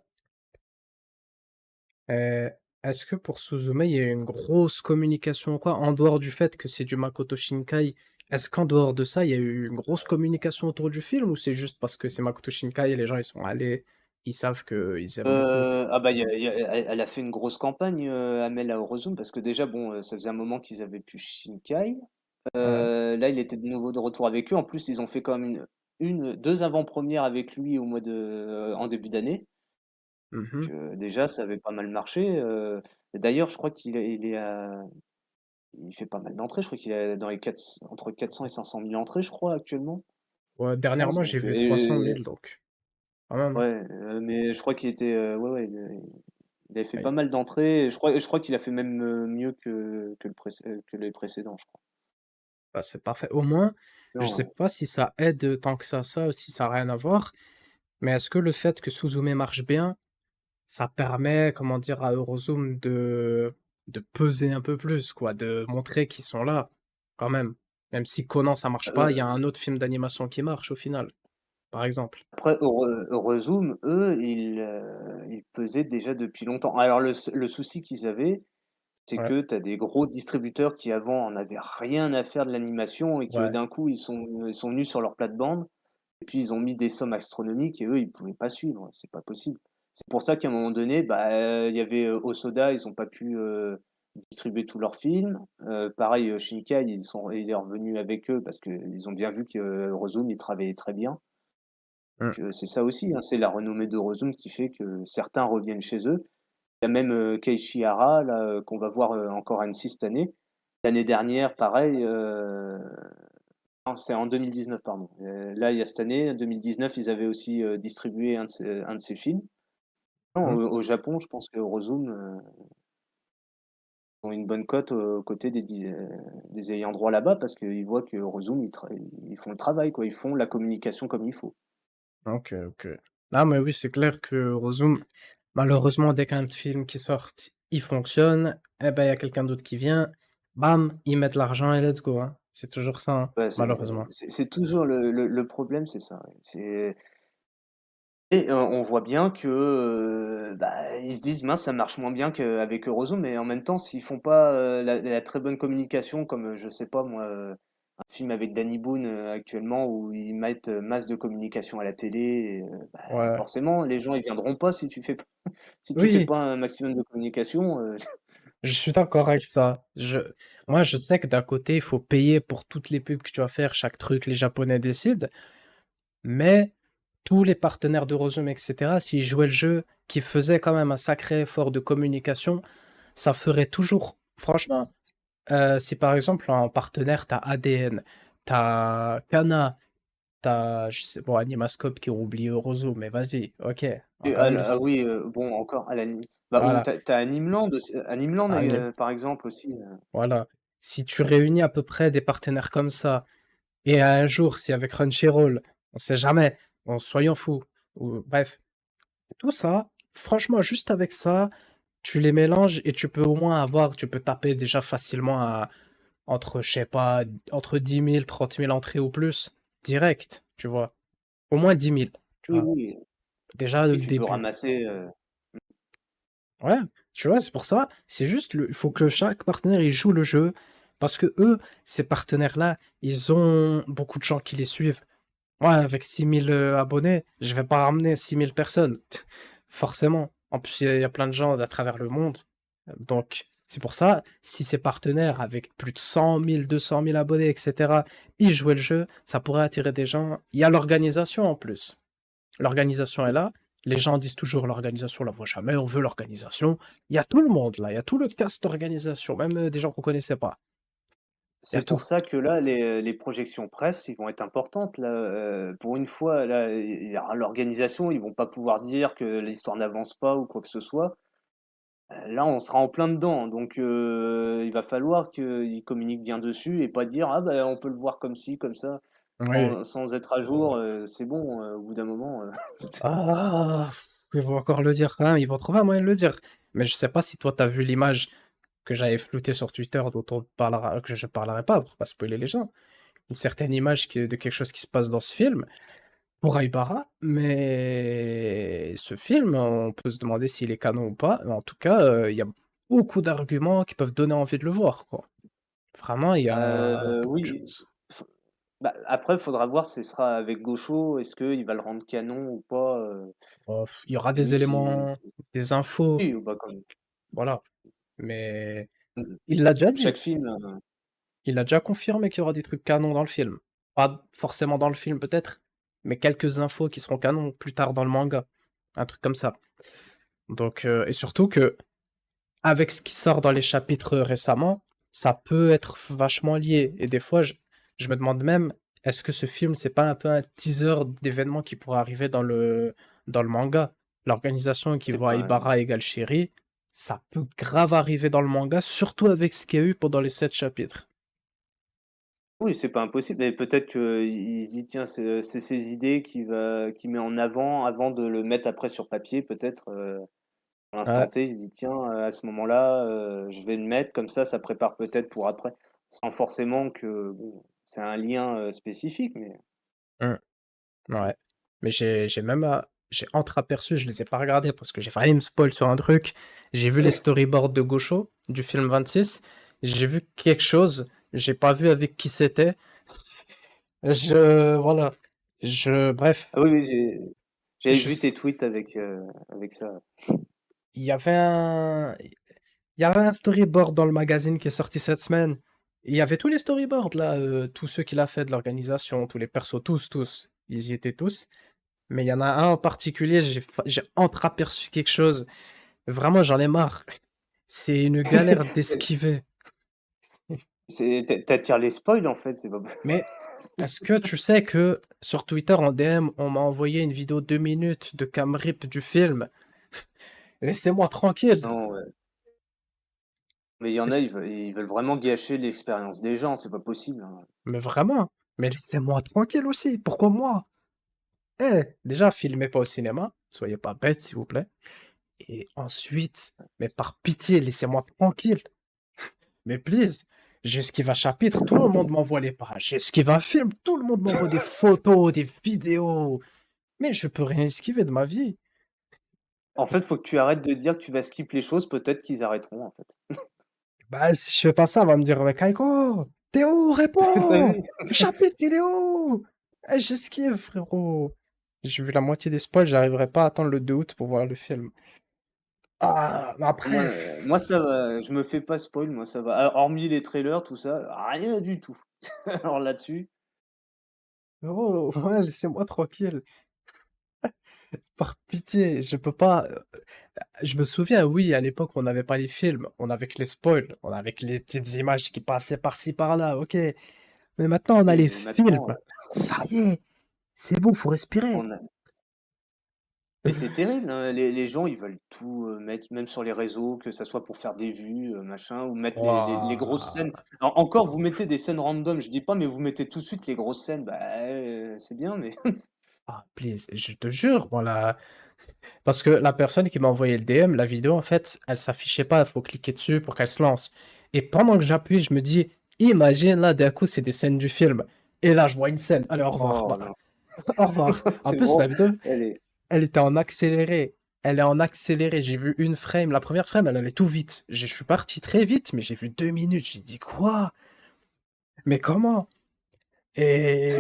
heu, est-ce que pour Suzume, il y a eu une grosse communication ou quoi? En dehors du fait que c'est du Makoto Shinkai, est-ce qu'en dehors de ça, il y a eu une grosse communication autour du film ou c'est juste parce que c'est Makoto Shinkai et les gens ils sont allés, ils savent qu'ils aiment beaucoup? ah bah, elle a fait une grosse campagne, Amel à Orozum parce que déjà bon, ça faisait un moment qu'ils avaient plus Shinkai. Ouais. Là, il était de nouveau de retour avec eux. En plus, ils ont fait quand même 2 avant-premières avec lui en début d'année. Mmh. Déjà, ça avait pas mal marché, et d'ailleurs, je crois il fait pas mal d'entrées. Je crois qu'il est dans les entre 400 et 500 000 entrées, je crois, actuellement, Ouais, en France. dernièrement, j'ai Donc, vu 300 000 donc quand même. ouais, mais je crois qu'il était, ouais, ouais, il avait fait pas Oui. mal d'entrées. Et je crois qu'il a fait même mieux que les précédents, je crois. Bah, c'est parfait. Au moins, je sais Non, pas si ça aide tant que ça ou si ça a rien à voir, mais est-ce que le fait que Suzume marche bien, ça permet, comment dire, à Eurozone de peser un peu plus, quoi, de montrer qu'ils sont là, quand même. Même si Conan, ça marche pas, il y a un autre film d'animation qui marche au final, par exemple. après, Eurozoom, eux, ils pesaient déjà depuis longtemps. Alors le souci qu'ils avaient, c'est Ouais, que tu as des gros distributeurs qui avant en avaient rien à faire de l'animation et que ouais, d'un coup ils sont venus sur leur plate-bande et puis ils ont mis des sommes astronomiques et eux ils pouvaient pas suivre, c'est pas possible. C'est pour ça qu'à un moment donné, bah, il y avait, Osoda, ils ont pas pu, distribuer tous leurs films. Pareil, Shinkai, il est revenu avec eux parce qu'ils ont bien vu que, Eurozone, il travaillait très bien. mmh, C'est ça aussi, hein, c'est la renommée d'Eurozone qui fait que certains reviennent chez eux. Il y a même, Keiichi Hara là, qu'on va voir, encore à Annecy cette année. L'année dernière, pareil, non, c'est en 2019, pardon. Là, il y a cette année, en 2019, ils avaient aussi, distribué un de ses films. Non, mmh. au Japon, je pense qu'Eurozone, ont une bonne cote aux côtés des ayants droit là-bas parce qu'ils voient qu'Eurozone, ils font le travail, quoi. Ils font la communication comme il faut. OK, OK. Ah mais oui, c'est clair que Eurozone, malheureusement, dès qu'un film qui sort, il fonctionne, eh ben, il y a quelqu'un d'autre qui vient, bam, ils mettent l'argent et let's go, hein. C'est toujours ça, hein, Ouais, malheureusement. c'est toujours le problème, c'est ça, ouais. On voit bien que, bah, ils se disent: «Mince, ça marche moins bien qu'avec Eurozone», mais en même temps, s'ils font pas, la très bonne communication comme, je sais pas moi, un film avec Danny Boone, actuellement où ils mettent, masse de communication à la télé et bah, Ouais. forcément les gens ils viendront pas si tu fais pas si tu fais Oui, pas un maximum de communication, je suis d'accord avec ça. Moi, je sais que d'un côté, il faut payer pour toutes les pubs que tu vas faire, chaque truc, les Japonais décident, mais tous les partenaires d'Eurozone, et cetera, s'ils jouaient le jeu, qui faisaient quand même un sacré effort de communication, ça ferait toujours franchement, si par exemple en partenaire, tu as ADN, tu as Kana, tu as je sais bon Animascope qui ont oublié Eurozone, mais vas-y, OK, on va et quand même les ah citer. oui, bon encore à la limite. Bah, ou Voilà, tu as Animeland aussi, Animeland, allez, par exemple aussi, voilà. Si tu réunis à peu près des partenaires comme ça. Et un jour, si avec Crunchyroll, on sait jamais, bon, soyons fous, ou bref, tout ça, franchement, juste avec ça, tu les mélanges et tu peux au moins tu peux taper déjà facilement entre, je sais pas, entre 10 000, 30 000 entrées ou plus, direct, tu vois. Au moins 10 000, tu oui, vois. oui, Déjà, le oui, tu peux début. ramasser, Ouais, tu vois, c'est pour ça, c'est juste, il faut que chaque partenaire, il joue le jeu, parce que eux, ces partenaires-là, ils ont beaucoup de gens qui les suivent. Ouais, avec 6 000 abonnés, je vais pas ramener 6 000 personnes, forcément. En plus, il y a plein de gens à travers le monde. Donc, c'est pour ça, si ces partenaires avec plus de 100 000, 200 000 abonnés, etc., ils jouaient le jeu, ça pourrait attirer des gens. Il y a l'organisation en plus. L'organisation est là. Les gens disent toujours l'organisation, on la voit jamais, on veut l'organisation. Il y a tout le monde là, il y a tout le cast d'organisation, même des gens qu'on connaissait pas. Il y c'est a tout. pour ça que là, les projections presse, ils vont être importantes là, pour une fois, là, il y aura l'organisation, ils vont pas pouvoir dire que l'histoire n'avance pas ou quoi que ce soit. Là, on sera en plein dedans, donc il va falloir qu'ils communiquent bien dessus et pas dire: «Ah bah, on peut le voir comme ci, comme ça», Oui. sans être à jour, c'est bon, au bout d'un moment, Ah! Ils vont encore le dire quand même, ils vont trouver un moyen de le dire. Mais je sais pas si toi tu vu l'image que j'avais floutée sur Twitter dont on parlera que je parlerai pas pour pas spoiler les gens. Une certaine image de quelque chose qui se passe dans ce film, pour Aibara, mais ce film, on peut se demander s'il est canon ou pas. Mais en tout cas, il y a beaucoup d'arguments qui peuvent donner envie de le voir, quoi. Vraiment, il y a beaucoup de Oui, choses. f bah, après, il faudra voir si ce sera avec Gosho, est-ce qu'il va le rendre canon ou pas, Il y aura c'est des lui qui éléments, des infos, oui, bah, comme voilà, mais mmh il l'a déjà dit. chaque film, Il a déjà confirmé qu'il y aura des trucs canons dans le film. Pas forcément dans le film peut-être, mais quelques infos qui seront canons plus tard dans le manga. Un truc comme ça. Donc, et surtout que avec ce qui sort dans les chapitres récemment, ça peut être vachement lié. Et des fois, je me demande même, est-ce que ce film, c'est pas un peu un teaser d'événements qui pourraient arriver dans le manga? L'organisation qui c'est voit pas Ibara égale Sherry, ça peut grave arriver dans le manga, surtout avec ce qu'il y a eu pendant les 7 chapitres. oui, c'est pas impossible et peut-être qu'il se dit: «Tiens, c'est ces idées qu'il met en avant de le mettre après sur papier peut-être, à l'instant Ouais, T». Il se dit: «Tiens, à ce moment-là, je vais le mettre comme ça prépare peut-être pour après». Sans forcément que bon, c'est un lien, spécifique mais mmh, ouais. Mais j'ai même, j'ai entreaperçu, je les ai pas regardés parce que j'ai failli me spoil sur un truc. J'ai vu les storyboards de Gosho, du film 26. J'ai vu quelque chose, j'ai pas vu avec qui c'était. Voilà. Bref, ah oui, oui, j'avais je vu tes s tweets avec ça. il y avait il y avait un storyboard dans le magazine qui est sorti cette semaine. Il y avait tous les storyboards là, tous ceux qu'il a fait de l'organisation, tous les persos, tous. Ils y étaient tous. Mais il y en a un en particulier, j'ai entreaperçu quelque chose. Vraiment, j'en ai marre. C'est une galère d'esquiver. Tu les spoils en fait, c'est pas Mais est-ce que tu sais que sur Twitter en DM, on m'a envoyé une vidéo 2 minutes de cam rip du film? Laissez-moi tranquille. non, ouais. Mais il y en a, ils veulent vraiment gâcher l'expérience des gens, c'est pas possible, hein. Mais vraiment, mais laissez-moi tranquille aussi. Pourquoi moi? Eh, déjà, filmez pas au cinéma. Soyez pas bêtes, s'il vous plaît. Et ensuite, mais par pitié, laissez-moi tranquille. Mais please, j'esquive un chapitre, tout le monde m'envoie les pages. J'esquive un film, tout le monde m'envoie des photos, des vidéos. Mais je peux rien esquiver de ma vie. En fait, faut que tu arrêtes de dire que tu vas skip les choses, peut-être qu'ils arrêteront en fait. Bah, si je fais pas ça, on va me dire: «Mais Kaiko, tu où? Tu Réponds! vu? Le chapitre, il est où?» Eh, j'esquive, frérot. J'ai vu la moitié des spoils, j'arriverai pas à attendre le 2 août pour voir le film. Ah, mais Moi, après, moi ça va, je me fais pas spoil, moi ça va. Alors hormis les trailers, tout ça, rien du tout. Alors là-dessus, frérot, ouais, laissez-moi tranquille. Par pitié, je peux pas, je me souviens, oui, à l'époque, on n'avait pas les films, on avait que les spoils, on avait que les petites images qui passaient par-ci par-là, OK. Mais maintenant, on a oui, les mais films. maintenant, Ça y est, c'est bon, faut respirer. on a mais c'est terrible, hein, les gens, ils veulent tout, mettre, même sur les réseaux, que ça soit pour faire des vues, machin, ou mettre les grosses scènes. Waouh! Encore, vous mettez des scènes random, je dis pas, mais vous mettez tout de suite les grosses scènes, bah, c'est bien, mais Ah, please, je te jure, voilà. Parce que la personne qui m'a envoyé le DM, la vidéo, en fait, elle s'affichait pas, il faut cliquer dessus pour qu'elle se lance. Et pendant que j'appuie, je me dis, imagine là, d'un coup, c'est des scènes du film. Et là, je vois une scène. Allez, au revoir. oh Bah, non, au revoir. En c'est plus, bon, la vidéo, elle est elle était en accéléré. Elle est en accéléré. J'ai vu une frame. La première frame, elle allait tout vite. Je suis parti très vite, mais j'ai vu 2 minutes. J'ai dit, quoi? Mais comment? Et,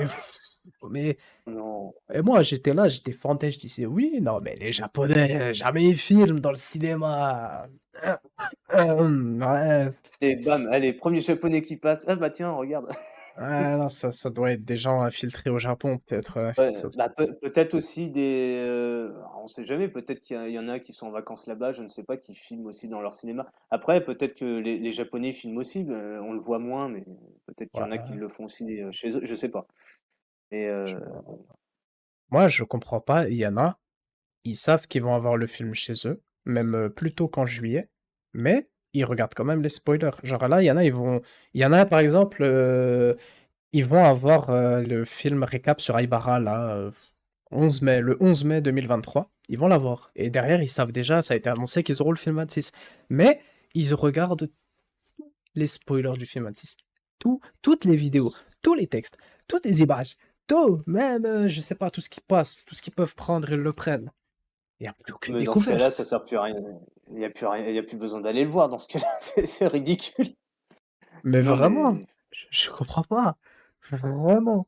mais non, Et moi, j'étais là, j'étais fantais, je disais: «Oui, non, mais les Japonais, jamais ils filment dans le cinéma». Ouais, et c bam, allez, premier japonais qui passe, ah bah tiens, regarde. ouais, non, ça doit être des gens infiltrés au Japon, peut-être, Ouais, ça bah, peut-être aussi des, on sait jamais, peut-être il y en a qui sont en vacances là-bas, je ne sais pas, qui filment aussi dans leur cinéma. Après, peut-être que les Japonais filment aussi, on le voit moins, mais peut-être qu'il y en a qui ouais, le font aussi, chez eux, je sais pas. Et je moi, je comprends pas, il y en a, ils savent qu'ils vont avoir le film chez eux, même, plus tôt qu'en juillet. mais ils regardent quand même les spoilers. Genre là, il y en a par exemple, ils vont avoir le film récap sur Aibara là, 11 mai, le 11 mai 2023. Ils vont l'avoir. Et derrière, ils savent déjà, ça a été annoncé qu'ils auront le film 26. Mais ils regardent les spoilers du film 26. Toutes les vidéos, tous les textes, toutes les images, tout, même, je sais pas, tout ce qui passe, tout ce qu'ils peuvent prendre, ils le prennent. Il n'y a plus aucune Mais dans ce cas-là, ça découverte. sert plus à rien. Il y a plus rien, il y a plus besoin d'aller le voir dans ce cas-là, c'est ridicule. Mais Non, vraiment, mais je comprends pas. Vraiment.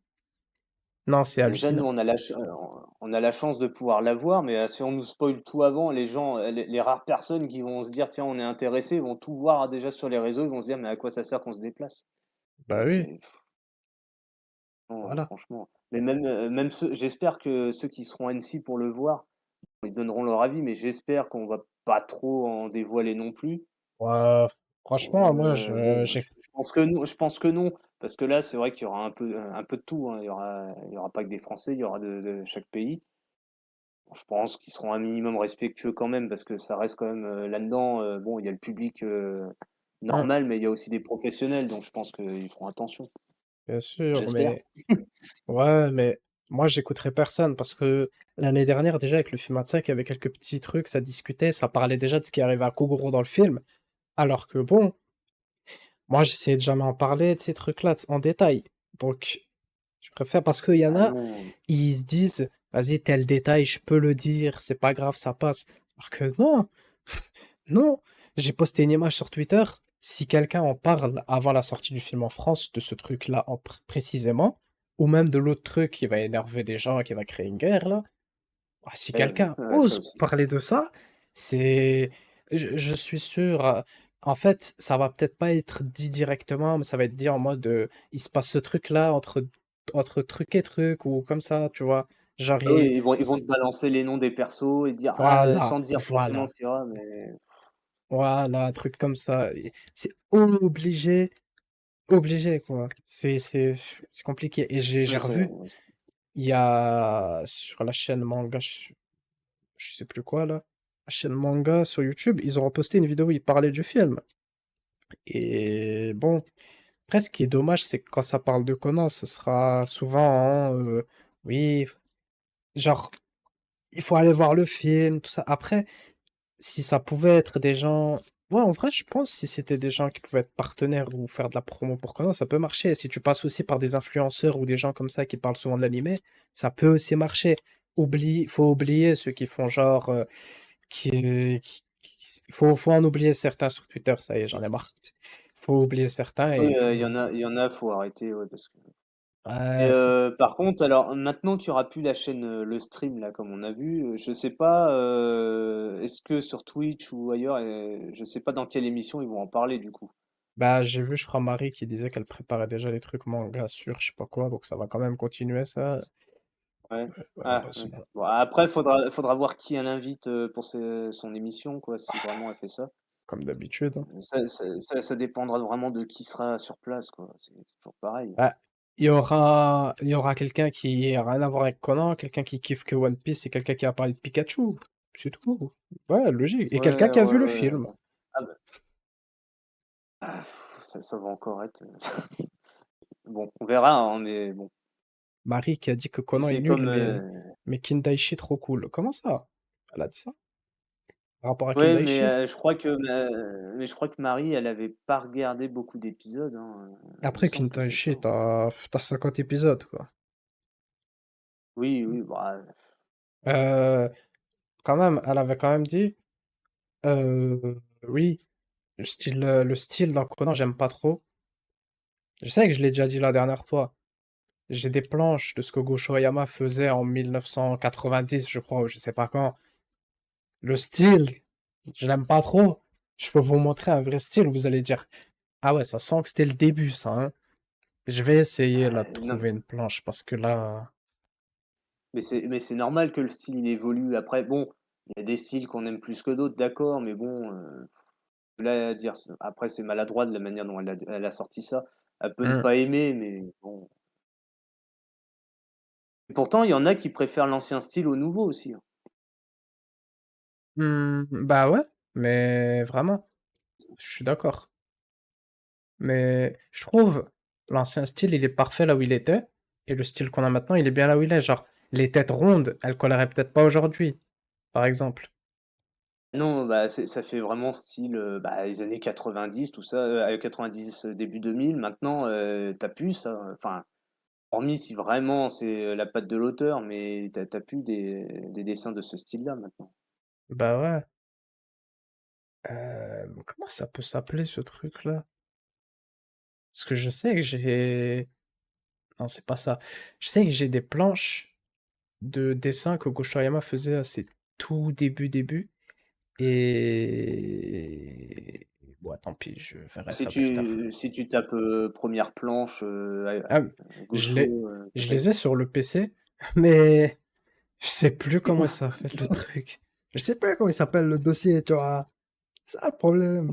Non, c'est déjà, nous, hallucinant. on a la chance de pouvoir la voir, mais si on nous spoil tout avant, les gens, les rares personnes qui vont se dire: «Tiens, on est intéressés», vont tout voir déjà sur les réseaux, ils vont se dire: «Mais à quoi ça sert qu'on se déplace?» Bah oui, C'est non, voilà. franchement. Mais même ceux j'espère que ceux qui seront Annecy pour le voir, ils donneront leur avis, mais j'espère qu'on va pas trop en dévoiler non plus. Ouais, franchement, moi, Bon, j'ai. je pense que non, parce que là, c'est vrai qu'il y aura un peu de tout, hein. Il y aura pas que des Français, il y aura de chaque pays. Je pense qu'ils seront un minimum respectueux quand même, parce que ça reste quand même, là-dedans, bon, il y a le public, Hum, normal, mais il y a aussi des professionnels, donc je pense qu'ils feront attention. bien sûr, J'espère. mais ouais, mais moi, j'écouterai personne parce que l'année dernière, déjà, avec le film 25, il y avait quelques petits trucs, ça discutait, ça parlait déjà de ce qui arrivait à Kogoro dans le film. Alors que bon, moi, j'essayais de jamais en parler de ces trucs-là en détail. Donc, je préfère parce qu'il y en Ah a, non, ils se disent, vas-y, tel détail, je peux le dire, c'est pas grave, ça passe. Alors que non, non, j'ai posté une image sur Twitter. Si quelqu'un en parle avant la sortie du film en France, de ce truc-là précisément, ou même de l'autre truc qui va énerver des gens, qui va créer une guerre, là, ah, si ouais, quelqu'un ouais, ça ose aussi. parler de ça, c'est. Je suis sûr. En fait, ça va peut-être pas être dit directement, mais ça va être dit en mode il se passe ce truc-là entre truc et truc, ou comme ça, tu vois. Genre, Ah oui, ils vont te balancer les noms des persos et dire: «Ah, voilà, sans te dire forcément voilà. ce qu'il y aura, mais Voilà, un truc comme ça. Et c'est obligé, obligé, quoi. C'est compliqué. Et j'ai ouais, revu, il y a sur la chaîne manga, je sais plus quoi là, la chaîne manga sur YouTube, ils ont reposté une vidéo où ils parlaient du film. Et bon, après, ce qui est dommage, c'est que quand ça parle de Conan, ce sera souvent, oui, genre, il faut aller voir le film, tout ça. Après, si ça pouvait être des gens. Ouais, en vrai, je pense si c'était des gens qui pouvaient être partenaires ou faire de la promo pour Conan, ça peut marcher. Si tu passes aussi par des influenceurs ou des gens comme ça qui parlent souvent de l'animé, ça peut aussi marcher. Faut oublier ceux qui font genre. Faut en oublier certains sur Twitter, ça y est, j'en ai marre. Faut oublier certains et oui, il faut. il y en a, faut arrêter, ouais, parce que et Ouais, c'est. par contre, alors maintenant qu'il y aura plus la chaîne, le stream là, comme on a vu, je sais pas, est-ce que sur Twitch ou ailleurs, je sais pas dans quelle émission ils vont en parler du coup? Bah, j'ai vu, je crois, Marie qui disait qu'elle préparait déjà les trucs manga sur je sais pas quoi, donc ça va quand même continuer ça. Ouais. Ouais, Ah, ouais. heureusement. Bon après faudra voir qui elle invite, pour son émission quoi, si vraiment elle fait ça. Comme d'habitude, hein. Ça dépendra vraiment de qui sera sur place quoi, c'est toujours pareil. Bah, il y aura quelqu'un qui a rien à voir avec Conan, quelqu'un qui kiffe que One Piece et quelqu'un qui a parlé de Pikachu. C'est tout. Ouais, logique. Et quelqu'un Ouais, qui a vu ouais, le ouais. film. Ah bah, ça va encore être, bon, on verra, hein, mais bon, Marie qui a dit que si Conan est c'est nul, comme, mais Kindaichi trop cool. Comment ça? Elle a dit ça? Par rapport à ouais, Kindaichi? mais je crois que Marie, elle avait pas regardé beaucoup d'épisodes, hein, il me Après, semble que c'est ça, Kindaichi, hein. t'as 50 épisodes, quoi. Oui, oui, bah, Euh, Quand même, elle avait quand même dit, oui, le style dans Conan, j'aime pas trop. Je sais que je l'ai déjà dit la dernière fois. J'ai des planches de ce que Gosho Oyama faisait en 1990, je crois, ou je sais pas quand. Le style, je l'aime pas trop. Je peux vous montrer un vrai style, vous allez dire, ah ouais, ça sent que c'était le début, ça, hein. Je vais essayer là de non, trouver une planche parce que là, mais c'est normal que le style, il évolue. Après, bon, il y a des styles qu'on aime plus que d'autres, d'accord, mais bon, là, à dire après, c'est maladroit de la manière dont elle a sorti ça. Elle peut ne hmm, pas aimer, mais bon. Et pourtant, il y en a qui préfèrent l'ancien style au nouveau aussi, hein. bah ouais, mais vraiment. Je suis d'accord. Mais je trouve l'ancien style, il est parfait là où il était, et le style qu'on a maintenant, il est bien là où il est. Genre, les têtes rondes, elles colleraient peut-être pas aujourd'hui, par exemple. Non, bah, ça fait vraiment style, bah, les années 90 tout ça, 90, début 2000. Maintenant, tu plus ça, enfin, hormis si vraiment c'est, la patte de l'auteur, mais tu plus des dessins de ce style-là maintenant. Bah ouais. Comment ça peut s'appeler ce truc-là? Parce que je sais que j'ai... Non, c'est pas ça. Je sais que j'ai des planches de dessins que Gosho Yama faisait à ses tout début. Et... Bon, tant pis, je verrai Si ça plus tard. tu tapes, 1 planche, Ah, je les, Gosho, je peut-être. les ai sur le PC, mais je sais plus comment ça fait le truc. Je sais pas comment il s'appelle le dossier, tu vois. C'est ça le problème.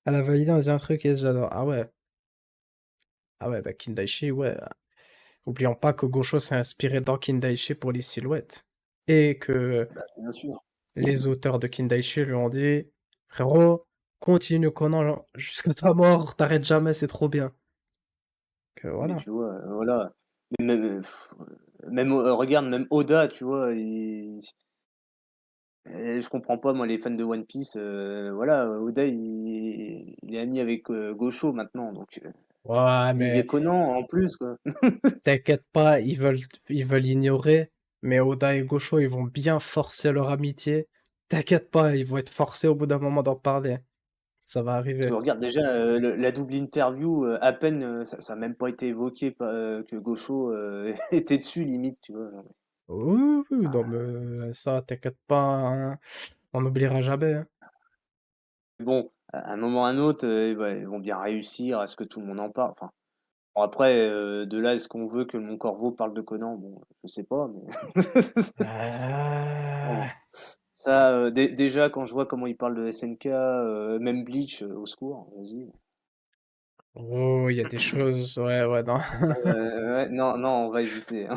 Elle a validé, on dit un truc et j'adore. Ah ouais. Ah ouais, bah Kindaichi, ouais. Oublions pas que Gosho s'est inspiré dans Kindaichi pour les silhouettes. Et que Bah, bien sûr. les auteurs de Kindaichi lui ont dit, frérot, continue Conan jusqu'à ta mort, t'arrêtes jamais, c'est trop bien. Que Mais voilà. tu vois, voilà. Mais même, même, regarde, même Oda, tu vois, je comprends pas moi les fans de One Piece, voilà, Oda il est ami avec, Gosho maintenant donc Ouais, il disait mais Conan en plus quoi. t'inquiète pas, ils veulent ignorer, mais Oda et Gosho, ils vont bien forcer leur amitié. T'inquiète pas, ils vont être forcés au bout d'un moment d'en parler. Ça va Parce que arriver. regarde déjà, la double interview, à peine, ça a même pas été évoqué que Gosho, était dessus limite, tu vois? Genre, Oui, oui, oui, non, ah, mais ça, t'inquiète pas, hein, on n'oubliera jamais, hein. bon, à un moment ou à un autre, ils vont bien réussir à ce que tout le monde en parle. Enfin, bon après, de là, est-ce qu'on veut que Mon Corvo parle de Conan? Bon, je sais pas, mais bon. Ah. Ça, déjà quand je vois comment il parle de SNK, même Bleach, au secours, vas-y. Oh, il y a des choses, ouais, ouais, non. Ouais, non, non, on va éviter, hein.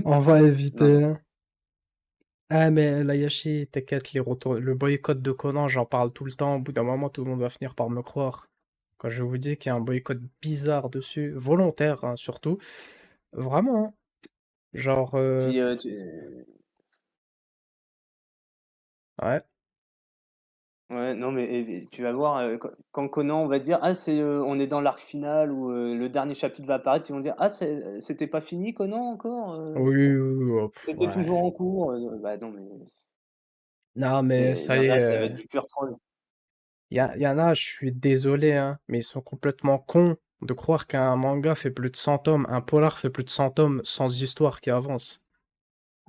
On va Non, éviter, non. hein. Ah, mais Layashi, t'inquiète, le boycott de Conan, j'en parle tout le temps. Au bout d'un moment, tout le monde va finir par me croire. Quand je vous dis qu'il y a un boycott bizarre dessus, volontaire, hein, surtout. Vraiment, hein. Genre, Puis, ouais. ouais, non, mais tu vas voir, quand Conan, on va dire: «Ah, on est dans l'arc final» ou, le dernier chapitre va apparaître, ils vont dire: «Ah, c'était pas fini Conan encore, Oui, oui, oui, oh, c'était ouais. toujours en cours?» Bah, non, Non, mais mais ça y là, est, ça va être du pur troll. y en a, je suis désolé, hein, mais ils sont complètement cons de croire qu'un manga fait plus de 100 tomes, un polar fait plus de 100 tomes sans histoire qui avance.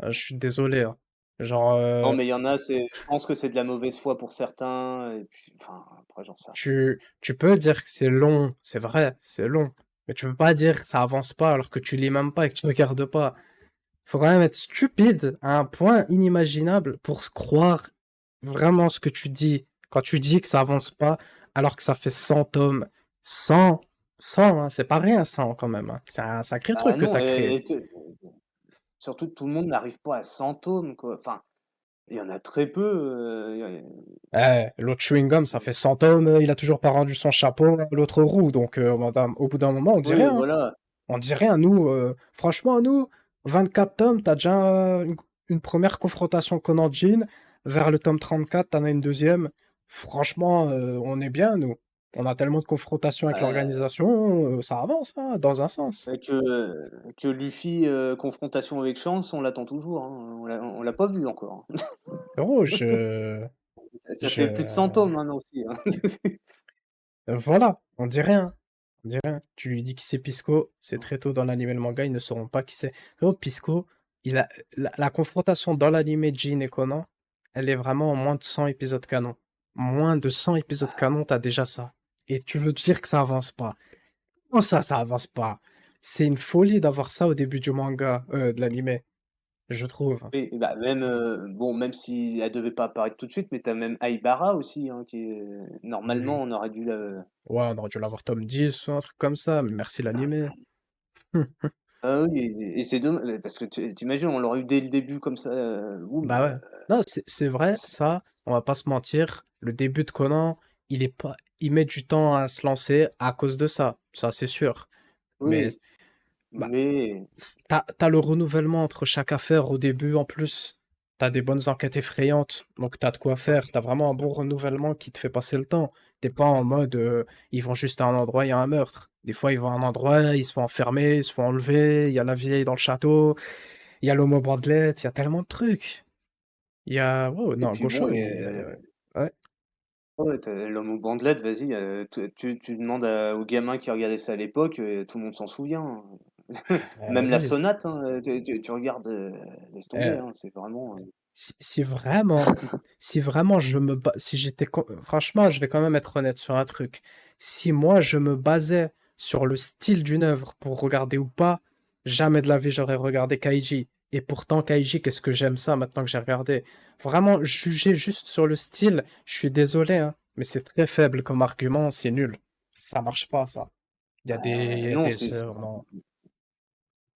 Je suis désolé, hein. Genre, Non, mais il y en a, je pense que c'est de la mauvaise foi pour certains et puis enfin, après j'en sais rien. tu peux dire que c'est long, c'est vrai, c'est long, mais tu peux pas dire que ça avance pas alors que tu lis même pas et que tu regardes pas. Faut quand même être stupide à un point inimaginable pour croire vraiment ce que tu dis quand tu dis que ça avance pas alors que ça fait 100 tomes. 100, 100, hein, c'est pas rien 100 quand même, hein. C'est un sacré Bah, truc que non t'as créé. et surtout tout le monde n'arrive pas à 100 tomes, quoi. Enfin, il y en a très peu, L'autre chewing-gum, ça c'est fait 100 tomes, il a toujours pas rendu son chapeau à l'autre roue, donc au bout d'un moment, on dit oui, rien, hein. voilà. On dit rien, nous, franchement, nous, 24 tomes, t'as déjà une première confrontation Conan Jin, vers le tome 34, t'en as une deuxième. Franchement, on est bien, nous. On a tellement de confrontations avec Bah, l'organisation, ça avance, hein, dans un sens. que Luffy, confrontation avec Shanks, on l'attend toujours, hein. On l'a pas vu encore, hein. Gros, Ça je, fait plus de 100 tomes maintenant aussi, hein. voilà, on dit rien. On dit rien. Tu lui dis qui c'est Pisco, c'est très tôt dans l'anime et le manga, ils ne sauront pas qui c'est. Gros, Pisco, la confrontation dans l'anime Jin et Conan, elle est vraiment en moins de 100 épisodes canon. Moins de 100 épisodes canon, t'as déjà ça. Et tu veux dire que ça avance pas. Comment ça avance pas? C'est une folie d'avoir ça au début du manga, de l'anime, je trouve. Oui, bah, même, bon, même si elle devait pas apparaître tout de suite, mais tu as même Aibara aussi, hein, qui est normalement, Oui. on aurait dû la Ouais, on aurait dû l'avoir tome 10 ou un truc comme ça, mais merci l'anime. ah oui et c'est parce que tu imagines, on l'aurait eu dès le début comme ça, boum, Bah ouais. Non, c'est vrai, c'est ça, on va pas se mentir. Le début de Conan, il met du temps à se lancer à cause de ça. Ça, c'est sûr. Mais Oui, bah, mais t'as le renouvellement entre chaque affaire au début en plus. T'as des bonnes enquêtes effrayantes, donc t'as de quoi faire. T'as vraiment un bon renouvellement qui te fait passer le temps. T'es pas en mode ils vont juste à un endroit, il y a un meurtre. Des fois, ils vont à un endroit, ils se font enfermer, ils se font enlever, il y a la vieille dans le château, il y a l'homo bandelette, il y a tellement de trucs. Il y a. Ouais, et non, puis bon, Gaucho, ouais. ouais, l'homme aux bandelettes, vas-y, tu demandes aux gamins qui regardaient ça à l'époque, tout le monde s'en souvient, hein. Même la Oui. sonate, hein, tu regardes, laisse tomber, Euh, hein, c'est vraiment. si vraiment, si j'étais, franchement, je vais quand même être honnête sur un truc. Si moi je me basais sur le style d'une œuvre pour regarder ou pas, jamais de la vie j'aurais regardé Kaiji. Et pourtant, Kaiji, qu'est-ce que j'aime ça maintenant que j'ai regardé. Vraiment, juger juste sur le style, je suis désolé, hein, mais c'est très faible comme argument, c'est nul. Ça marche pas, ça. Il y a Non, des œuvres, non.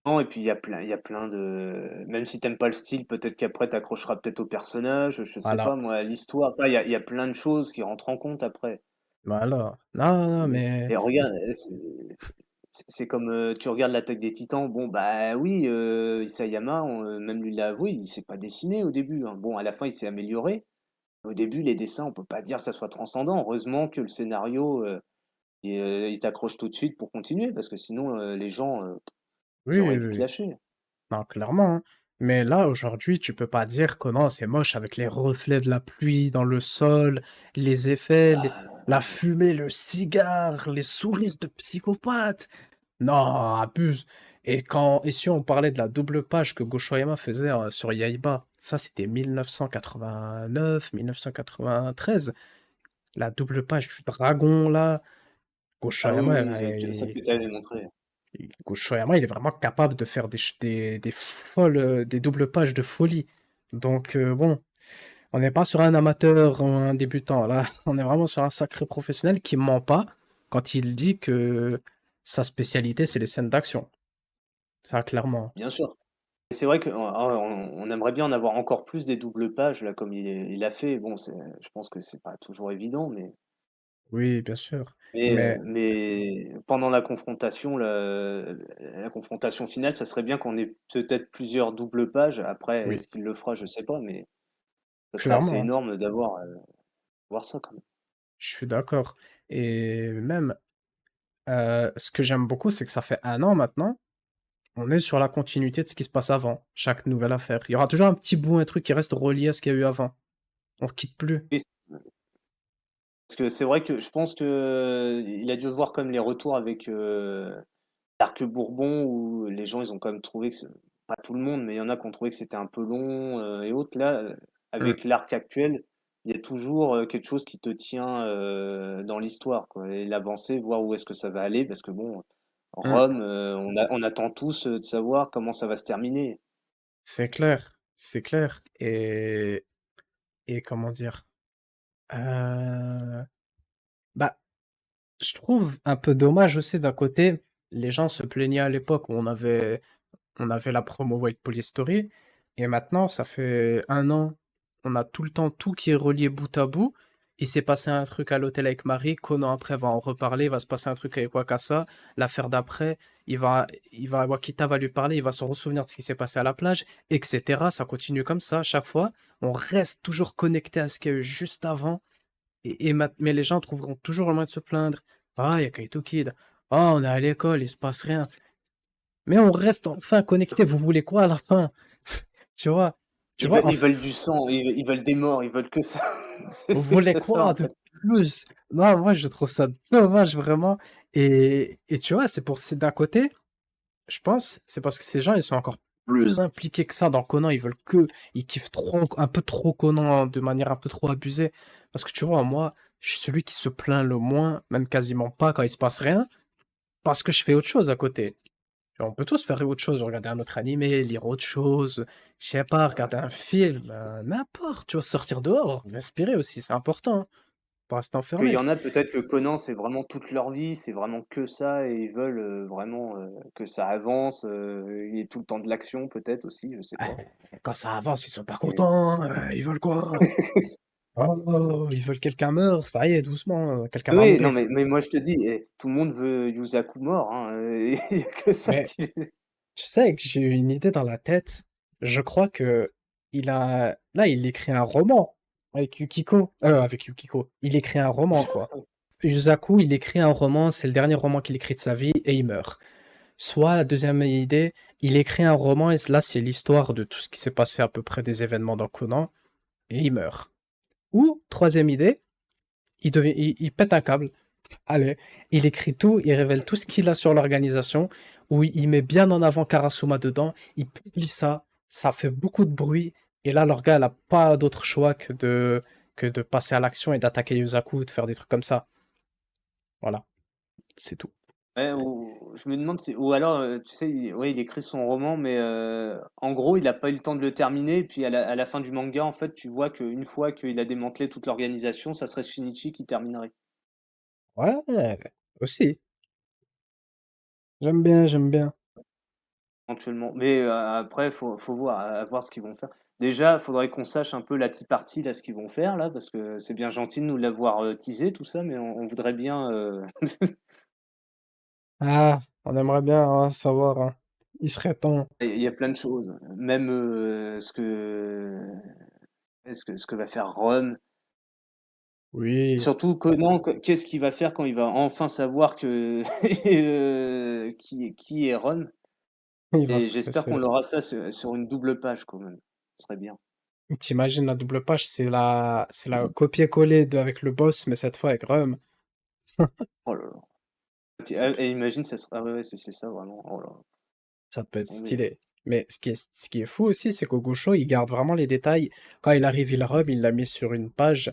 non, et puis il y a plein de même si t'aimes pas le style, peut-être qu'après t'accrocheras peut-être au personnage, je sais Voilà. pas moi, à l'histoire, enfin il y a plein de choses qui rentrent en compte après. Voilà. Non, non, mais Et regarde, c'est comme, tu regardes l'Attaque des Titans, bon, bah, oui, Isayama, même lui l'a avoué, il s'est pas dessiné au début, hein. Bon, à la fin, il s'est amélioré. Au début, les dessins, on peut pas dire que ça soit transcendant. Heureusement que le scénario, il t'accroche tout de suite pour continuer parce que sinon, les gens, oui, ils oui, auraient oui, vite oui. lâché. Non, clairement, hein. Mais là, aujourd'hui, tu peux pas dire que non, c'est moche avec les reflets de la pluie dans le sol, les effets, Bah, la fumée, le cigare, les sourires de psychopathe. Non, abuse. Et si on parlait de la double page que Goshoyama faisait sur Yaiba, ça c'était 1989, 1993. La double page du dragon là, ah oui, Goshoyama, oui, celle que tu avais montrée. Gauchoyama, il est vraiment capable de faire des folles, des doubles pages de folie. Donc, bon, on n'est pas sur un amateur ou un débutant, là. On est vraiment sur un sacré professionnel qui ment pas quand il dit que sa spécialité, c'est les scènes d'action. Ça, clairement. Bien sûr. Et c'est vrai qu'on aimerait bien en avoir encore plus des doubles pages là comme il a fait. Bon, je pense que c'est pas toujours évident, mais Oui, bien sûr. Mais, Mais, mais pendant la confrontation finale, ça serait bien qu'on ait peut-être plusieurs doubles pages. Après, oui, est-ce qu'il le fera? Je sais pas, mais ça serait assez clairement, hein. énorme d'avoir voir ça quand même. Je suis d'accord. Et même, ce que j'aime beaucoup, c'est que ça fait un an maintenant. On est sur la continuité de ce qui se passe avant, chaque nouvelle affaire. Il y aura toujours un petit bout, un truc qui reste relié à ce qu'il y a eu avant. On ne quitte plus. Oui, parce que c'est vrai que je pense que il a dû voir comme les retours avec l'Arc Bourbon où les gens ils ont quand même trouvé que pas tout le monde, mais il y en a qui ont trouvé que c'était un peu long et autres. Là, Mm, avec l'arc actuel, il y a toujours quelque chose qui te tient dans l'histoire, quoi, et l'avancée, voir où est-ce que ça va aller, parce que bon, mm. Rome, on attend tous de savoir comment ça va se terminer. C'est clair, c'est clair. Et comment dire? Bah, je trouve un peu dommage aussi d'un côté, les gens se plaignaient à l'époque où on avait la promo White Polystory, et maintenant, ça fait un an, on a tout le temps tout qui est relié bout à bout. Il s'est passé un truc à l'hôtel avec Marie, Conan après va en reparler, il va se passer un truc avec Wakasa, l'affaire d'après, Wakita va lui parler, il va se ressouvenir de ce qui s'est passé à la plage, etc. Ça continue comme ça à chaque fois. On reste toujours connecté à ce qu'il y a eu juste avant, mais les gens trouveront toujours le moyen de se plaindre. Ah, il y a Kaito Kid. Ah, on est à l'école, il se passe rien. Mais on reste enfin connecté. Vous voulez quoi à la fin? Tu vois? Tu vois, Ils veulent du sang, ils veulent des morts, ils veulent que ça. vous C'est voulez c'est ça quoi en de fait. plus? Non, moi, je trouve ça dommage, vraiment. Et tu vois, c'est d'un côté, je pense, c'est parce que ces gens, ils sont encore plus impliqués que ça dans Conan. Ils kiffent trop, un peu trop Conan de manière un peu trop abusée. Parce que tu vois, moi, je suis celui qui se plaint le moins, même quasiment pas quand il se passe rien, parce que je fais autre chose à côté. On peut tous faire autre chose, regarder un autre animé, lire autre chose, je sais pas, regarder un film, n'importe, tu vois, sortir dehors, respirer aussi, c'est important, hein, pas rester Qu'il y enfermé. en a peut-être que Conan, c'est vraiment toute leur vie, c'est vraiment que ça et ils veulent, vraiment, que ça avance, il y ait tout le temps de l'action peut-être aussi, je sais Ah, pas. quand ça avance, ils sont pas Et contents, ils veulent quoi? Oh, ils veulent que quelqu'un meure, ça y est, doucement, quelqu'un va Oui, non, mourir. mais moi je te dis, tout le monde veut Yusaku mort, hein, il y a que ça Mais qui tu sais que j'ai eu une idée dans la tête. Je crois que il écrit un roman avec Yukiko. Avec Yukiko. Il écrit un roman, quoi. Yusaku, il écrit un roman, c'est le dernier roman qu'il écrit de sa vie et il meurt. Soit la deuxième idée, il écrit un roman et là, c'est l'histoire de tout ce qui s'est passé à peu près des événements dans Conan et il meurt. Ou, troisième idée, il pète un câble. Allez, il écrit tout, il révèle tout ce qu'il a sur l'organisation, où il met bien en avant Karasuma dedans, il publie ça, ça fait beaucoup de bruit, et là, l'orga, elle a pas d'autre choix que de passer à l'action et d'attaquer Yusaku, de faire des trucs comme ça. Voilà, c'est tout. ouais, ou je me demande si ou alors, tu sais, il écrit son roman, mais en gros, il a pas eu le temps de le terminer et puis à la fin du manga, en fait, tu vois qu'une fois qu'il a démantelé toute l'organisation, ça serait Shinichi qui terminerait, Ouais, aussi. J'aime bien, j'aime bien. éventuellement. Mais après, faut voir, à voir ce qu'ils vont faire. Déjà, faudrait qu'on sache un peu la tea party, là, ce qu'ils vont faire, là, parce que c'est bien gentil de nous l'avoir, teasé tout ça, mais on voudrait bien, Ah, on aimerait bien savoir, hein. Il serait temps. il y a plein de choses. Même, ce que va faire Rome. Oui, Surtout Conan, qu'est-ce qu'il va faire quand il va enfin savoir que qui est Ron? il va Et j'espère qu'on stresser. aura ça sur une double page quand même. Ce serait bien. T'imagines la double page, c'est la copier-coller avec le boss, mais cette fois avec Rum. Oh là là. Ça peut, Et imagine ça sera ah ouais, ouais, c'est ça vraiment. Oh là là, ça peut être tomber. stylé. Mais ce qui est fou aussi, c'est qu'Ogosho, il garde vraiment les détails. Quand il arrive, il Rum, il l'a mis sur une page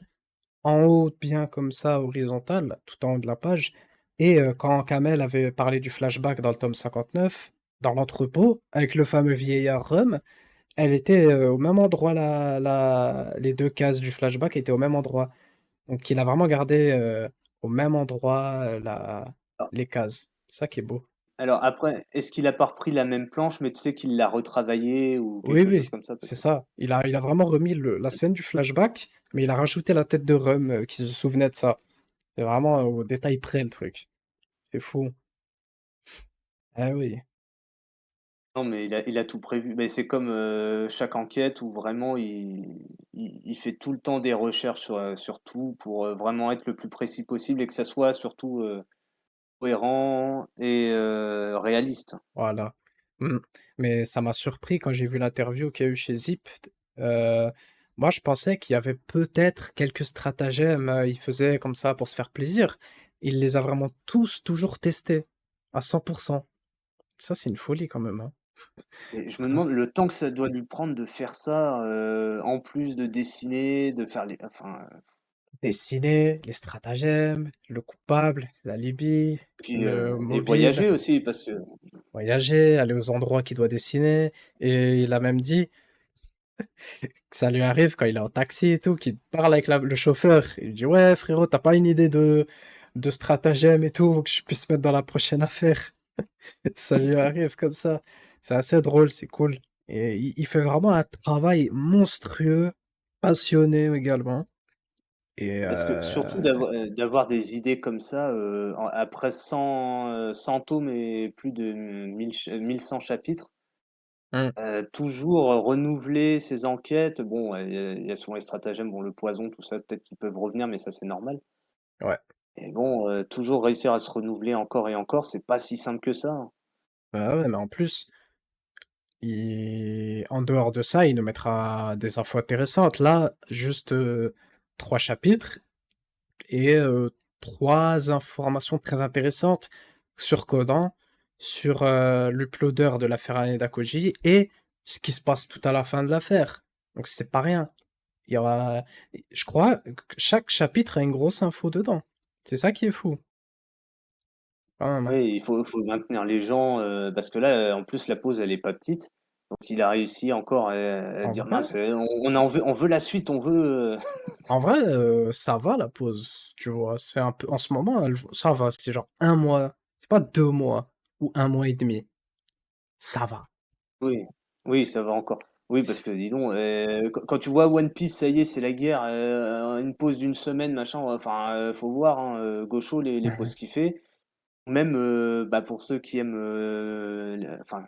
en haut, bien comme ça, horizontale, tout en haut de la page. Et quand Kamel avait parlé du flashback dans le tome 59, dans l'entrepôt, avec le fameux vieillard Rum, elle était au même endroit, les deux cases du flashback étaient au même endroit. Donc il a vraiment gardé au même endroit Ah, les cases. C'est ça qui est beau. alors après, est-ce qu'il a pas repris la même planche, mais tu sais qu'il l'a retravaillée ou Oui, quelque chose oui, comme ça c'est peut-être? ça. Il a vraiment remis la scène du flashback, mais il a rajouté la tête de Rum qui se souvenait de ça. C'est vraiment au détail près le truc. C'est fou. Ah oui. Non, mais il a tout prévu. Mais c'est comme, chaque enquête où vraiment il fait tout le temps des recherches sur tout pour, vraiment être le plus précis possible et que ça soit surtout, cohérent et réaliste. Voilà. Mm. Mais ça m'a surpris quand j'ai vu l'interview qu'il y a eu chez Zip. Euh, Moi, je pensais qu'il y avait peut-être quelques stratagèmes, il faisait comme ça pour se faire plaisir. Il les a vraiment tous toujours testés à 100%. Ça, c'est une folie quand même, hein. Et je me demande le temps que ça doit lui prendre de faire ça, en plus de dessiner, de faire les enfin, Dessiner, les stratagèmes, le coupable, l'alibi, puis, le et mobile, voyager aussi parce que voyager, aller aux endroits qu'il doit dessiner. Et il a même dit que ça lui arrive quand il est en taxi et tout, qu'il parle avec le chauffeur. Il lui dit, ouais, frérot, t'as pas une idée de stratagème et tout, que je puisse mettre dans la prochaine affaire. Ça lui arrive comme ça. C'est assez drôle, c'est cool. Et il fait vraiment un travail monstrueux, passionné également. Et parce que surtout d'avoir des idées comme ça, après 100 tomes et plus de 1 100 chapitres. hum, Toujours renouveler ses enquêtes. Bon, il y a souvent les stratagèmes, bon, le poison, tout ça, peut-être qu'ils peuvent revenir, mais ça, c'est normal. ouais. Et bon, toujours réussir à se renouveler encore et encore, c'est pas si simple que ça, hein. Ah ouais, mais en plus, en dehors de ça, il nous mettra des infos intéressantes. Là, juste 3 chapitres et trois informations très intéressantes sur Codan, sur l'uploader de l'affaire Haneda Koji et ce qui se passe tout à la fin de l'affaire. Donc c'est pas rien. Il y aura, je crois, que chaque chapitre a une grosse info dedans. C'est ça qui est fou, quand même, hein. Oui, il faut maintenir les gens, parce que là, en plus, la pause, elle est pas petite. Donc il a réussi encore à En dire: vrai, «Mince, on veut la suite, on veut, en vrai, ça va la pause, tu vois. C'est un peu, en ce moment, ça va. C'est genre 1 mois. C'est pas 2 mois ou 1 mois et demi. Ça va. Oui, oui, ça va encore. Oui, parce C'est que dis donc, quand tu vois One Piece, ça y est, c'est la guerre, une pause d'une semaine, machin, enfin, faut voir, hein, Gaucho, les pauses qu'il fait. Même, bah, pour ceux qui aiment, enfin,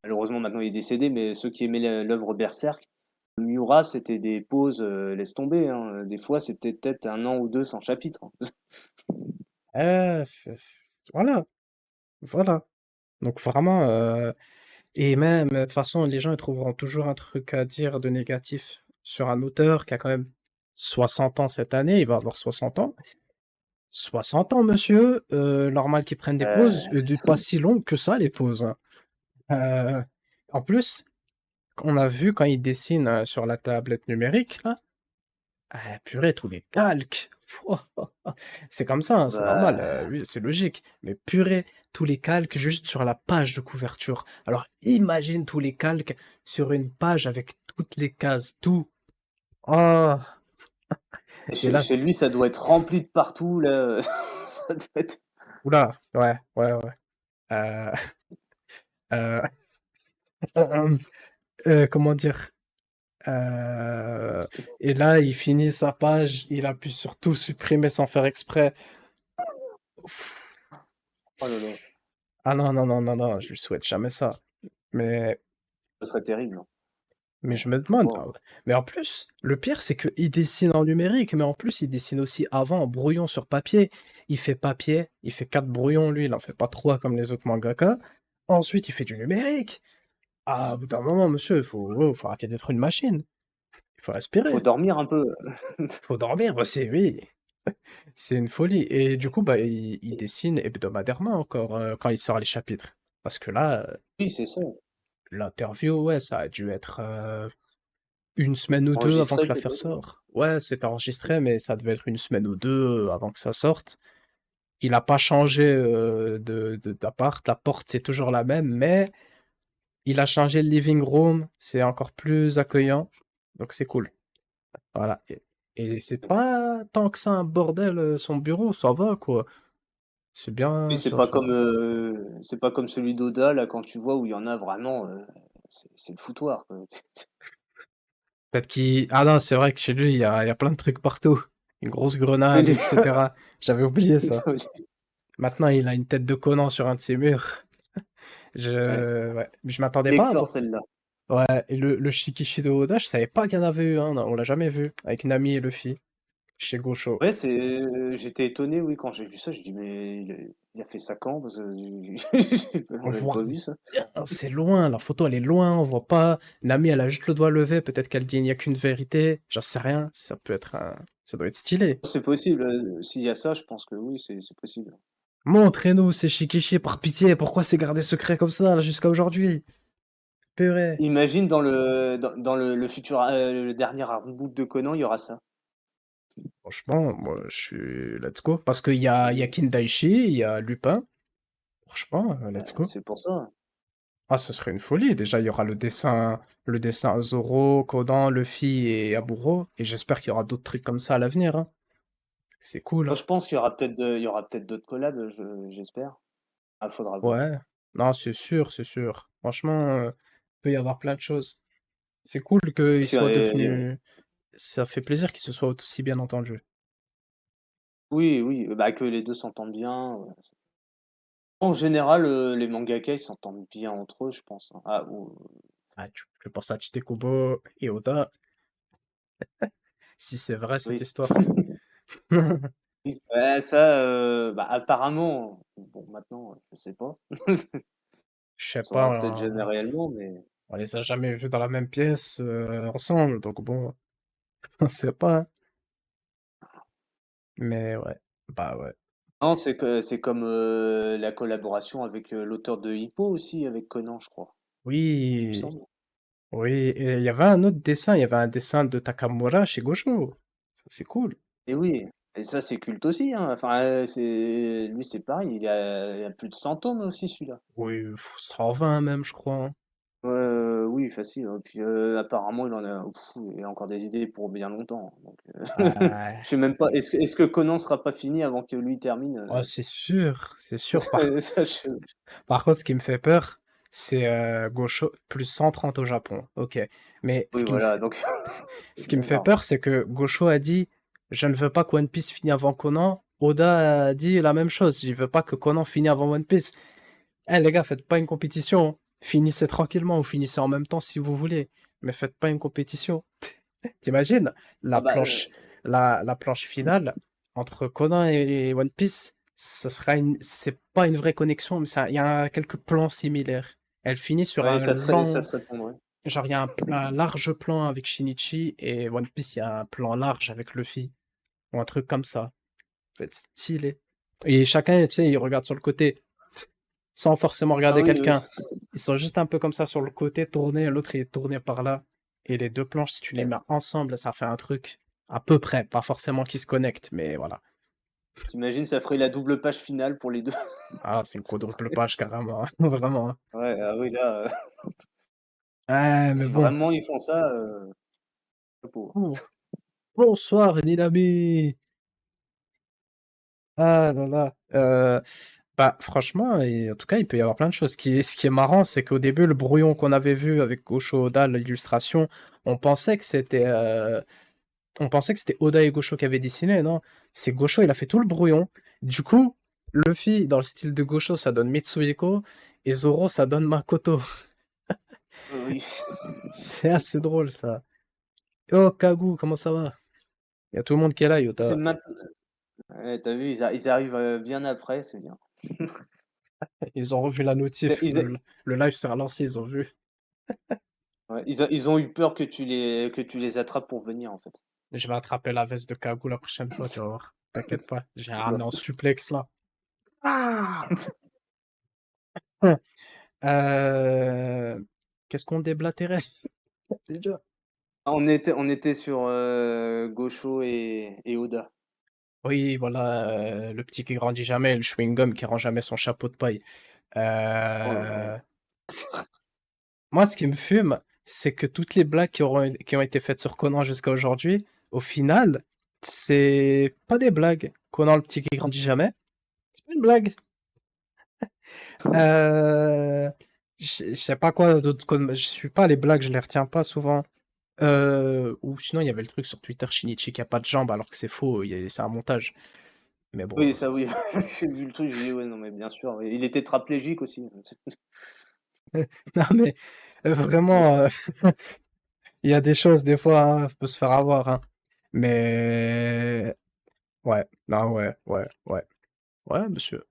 malheureusement maintenant il est décédé, mais ceux qui aimaient l'œuvre Berserk, Miura, c'était des pauses, laisse tomber, hein. Des fois, c'était peut-être 1 an ou 2 sans chapitre, hein. voilà, voilà. Donc vraiment, et même, de toute façon, les gens ils trouveront toujours un truc à dire de négatif sur un auteur qui a quand même 60 ans cette année, il va avoir 60 ans. 60 ans, monsieur, normal qu'ils prennent des pauses, Heu, pas si longues que ça, les pauses, hein. Euh, En plus, on a vu quand il dessine sur la tablette numérique, là, ah, purée, tous les calques. C'est comme ça, hein, c'est normal, bah, oui, c'est logique. Mais purée, tous les calques juste sur la page de couverture. Alors imagine tous les calques sur une page avec toutes les cases, tout. Oh, et chez là, chez lui, ça doit être rempli de partout, là, ça doit être oula, ouais, ouais, ouais. Euh, euh, comment dire? Euh, et là, il finit sa page, il appuie sur tout supprimer sans faire exprès. Ouf. oh là là, Ah non, non, non, non, non, je lui souhaite jamais ça. Mais, ça serait terrible, hein. mais je me Faut demande. pas, Ah hein. ouais. Mais en plus, le pire, c'est qu'il dessine en numérique, mais en plus, il dessine aussi avant en brouillon sur papier. Il fait papier, il fait 4 brouillons, lui, il en fait pas 3 comme les autres mangaka. Ensuite, il fait du numérique. Ah, au bout d'un moment, monsieur, faut arrêter d'être une machine. Il faut Faut respirer. dormir un peu. Faut dormir aussi, oui. C'est une folie. Et du coup, bah, il dessine hebdomadairement encore quand il sort les chapitres. Parce que là, Oui, c'est ça. l'interview, ouais, ça a dû être une semaine ou deux avant Enregistré que l'affaire peut-être? sorte. Ouais, c'est enregistré, mais ça devait être une semaine ou deux avant que ça sorte. Il n'a pas changé d'appart. La porte, c'est toujours la même, mais il a changé le living room. C'est encore plus accueillant. Donc c'est cool. Voilà. Et c'est pas tant que ça un bordel, son bureau, ça va, quoi. C'est Oui, bien, ça va. c'est pas comme celui d'Oda là, quand tu vois où il y en a vraiment, c'est le foutoir, quoi. Peut-être qu'il ah non, c'est vrai que chez lui, il y a plein de trucs partout. Une grosse grenade, Oui, etc. J'avais oublié ça. Maintenant, il a une tête de Conan sur un de ses murs. ouais, Ouais, mais je m'attendais pas à collector voir. celle-là. Ouais, et le Shikishi de Oda, je savais pas qu'il y en avait eu un. Non, on l'a jamais vu. Avec Nami et Luffy. Chez Gosho. Ouais, j'étais étonné, oui, quand j'ai vu ça, je dis: «Mais il a fait ça quand?» parce que On on l'avait voit pas vu ça. rien. C'est loin. La photo, elle est loin. On voit pas. Nami, elle a juste le doigt levé. Peut-être qu'elle dit il n'y a qu'une vérité. J'en sais rien. Ça peut être un. Ça doit être stylé. C'est possible, s'il y a ça, je pense que oui, c'est possible. Montrez-nous ces Shikishi par pitié. Pourquoi c'est gardé secret comme ça là, jusqu'à aujourd'hui? Purée. Imagine dans le futur, le dernier artbook de Conan, il y aura ça. Franchement, moi, je suis let's go. Parce qu'il y a Kindaichi, il y a Lupin. Franchement, let's go. C'est pour ça. Ah, ce serait une folie. Déjà, il y aura le dessin Zoro, Kodan, Luffy et Aburo. Et j'espère qu'il y aura d'autres trucs comme ça à l'avenir, hein. C'est cool, Moi, hein. je pense il y aura peut-être d'autres collabs, j'espère. Ah, faudra voir. Ouais. Non, c'est sûr, c'est sûr. Franchement, peut y avoir plein de choses. C'est cool qu'il Parce que, soit devenu. Ça fait plaisir qu'il se soit aussi bien entendu. oui, oui, bah, que les 2 s'entendent bien, en général, les mangaka, ils s'entendent bien entre eux, je pense, hein. Ah ou Ah, tu penses à Tite Kubo et Oda, si c'est vrai cette oui, histoire. oui, ouais, ça, bah, apparemment, bon, maintenant, je sais pas. Je sais On pas, saura peut-être jamais réellement, mais on les a jamais vus dans la même pièce ensemble, donc bon, on sait pas, hein. Mais ouais, bah ouais. non, c'est comme, la collaboration avec, l'auteur de Hippo aussi, avec Conan, je crois, il me Oui, semble. oui, et il y avait un autre dessin, il y avait un dessin de Takamura chez Gosho. Ça, c'est cool. Et oui, et ça, c'est culte aussi, hein. Enfin, c'est lui, c'est pareil, il a plus de 100 tomes aussi, celui-là. Oui, 120 même, je crois, hein. Oui, facile, hein. Puis, apparemment, il a encore des idées pour bien longtemps, donc, Ouais. je sais même pas, est-ce que Conan sera pas fini avant que lui termine, Oh, c'est sûr, c'est sûr. Par, ça je par contre, ce qui me fait peur, c'est Gosho plus 130 au Japon. Ok. Mais Oui, voilà, donc ce c'est qui me bien fait large. peur, c'est que Gosho a dit je ne veux pas que One Piece finisse avant Conan. Oda a dit la même chose. Il veut pas que Conan finisse avant One Piece. Eh les gars, faites pas une compétition, hein. Finissez tranquillement ou finissez en même temps si vous voulez. Mais faites pas une compétition. T'imagines Ah la bah, planche, la planche finale entre Conan et One Piece, c'est pas une vraie connexion, mais il y a quelques plans similaires. Elle finit sur ouais, un ça long, serait ton, ouais. genre il y a un large plan avec Shinichi et One Piece, il y a un plan large avec Luffy ou un truc comme ça. Ça peut être stylé. Et chacun, tu sais, il regarde sur le côté sans forcément Ah regarder oui, oui. quelqu'un. Ils sont juste un peu comme ça sur le côté, tournés, l'autre il est tourné par là. Et les deux planches, si tu les mets ensemble, ça fait un truc à peu près, pas forcément qui se connectent, mais voilà. Tu ça ferait la double page finale pour les 2. Ah, c'est une quadruple page carrément, hein, vraiment, hein. Ouais, ah oui, là, Ouais, mais si bon. vraiment ils font ça, chapeau. Oh, bonsoir, Ninami. Ah là là. Bah, franchement, et en tout cas, il peut y avoir plein de choses. Ce qui est marrant, c'est qu'au début, le brouillon qu'on avait vu avec Gosho Oda, l'illustration, on pensait que c'était on pensait que c'était Oda et Gosho qui avaient dessiné, non? C'est Gosho, il a fait tout le brouillon. Du coup, Luffy, dans le style de Gosho, ça donne Mitsuhiko, et Zoro, ça donne Makoto. Oui. C'est assez drôle, ça. Oh, Kagu, comment ça va? Il y a tout le monde qui est là, C'est Yota. maint Ouais, tu vu, ils arrivent, bien après, c'est bien. Ils ont revu la C'est notif, ils a le live s'est relancé, ils ont vu. Ouais, ils ont eu peur que tu les attrapes pour venir, en fait. Je vais attraper la veste de Kagu la prochaine fois, tu vas voir. T'inquiète pas, j'ai Ouais. ramené en suplex, là. Ah! Euh... Qu'est-ce qu'on déblatérait déjà? On était sur, Gosho et Oda. Oui, voilà, le petit qui grandit jamais, le chewing-gum qui rend jamais son chapeau de paille. Oh là là. Euh, Moi, ce qui me fume, c'est que toutes les blagues qui ont été faites sur Conan jusqu'à aujourd'hui, au final, c'est pas des blagues. Conan, le petit qui grandit jamais, c'est pas une blague. Euh, je sais pas quoi d'autre comme. Je suis pas les blagues, je les retiens pas souvent. Ou sinon, il y avait le truc sur Twitter, Shinichi qui a pas de jambes alors que c'est faux, c'est un montage. Mais bon. Oui, ça oui, j'ai vu le truc, j'ai dit: «Ouais, non, mais bien sûr». Il est tétraplégique aussi. Non, mais vraiment, il y a des choses, des fois, hein, faut se faire avoir, hein. Mais ouais, non, ouais, ouais, ouais. Ouais, monsieur.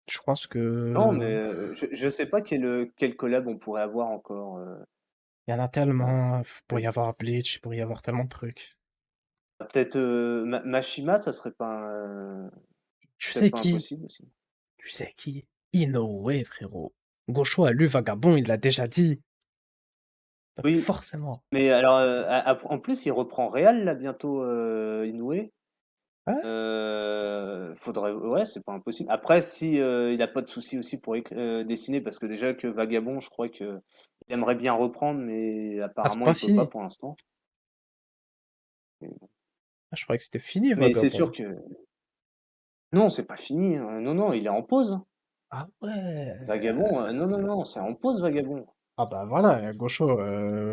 Je pense Non, mais, que je sais pas quel collab on pourrait avoir encore, il y en a tellement. Il pourrait y heu, avoir Bleach, il pourrait y avoir tellement de trucs. peut-être, Mashima, ça serait pas Tu sais peut-être pas qui? impossible aussi. Tu sais qui? Inoue, frérot. Gaucho a lu Vagabond, il l'a déjà dit. Donc Oui, forcément. mais alors, en plus, il reprend Real là bientôt, Inoue. Ouais, Faudrait ouais, c'est pas impossible. Après si, il a pas de souci aussi pour dessiner parce que déjà que Vagabond, je crois qu'il aimerait bien reprendre, mais ah, c'est apparemment pas il peut pas fini. pour l'instant. Ah, je croyais que c'était fini, Mais c'est Vagabond. sûr que non, c'est pas fini, hein. Non, non, il est en pause, hein. Ah ouais. Vagabond, non, non, non, c'est en pause Vagabond. Ah bah voilà, Gaucho,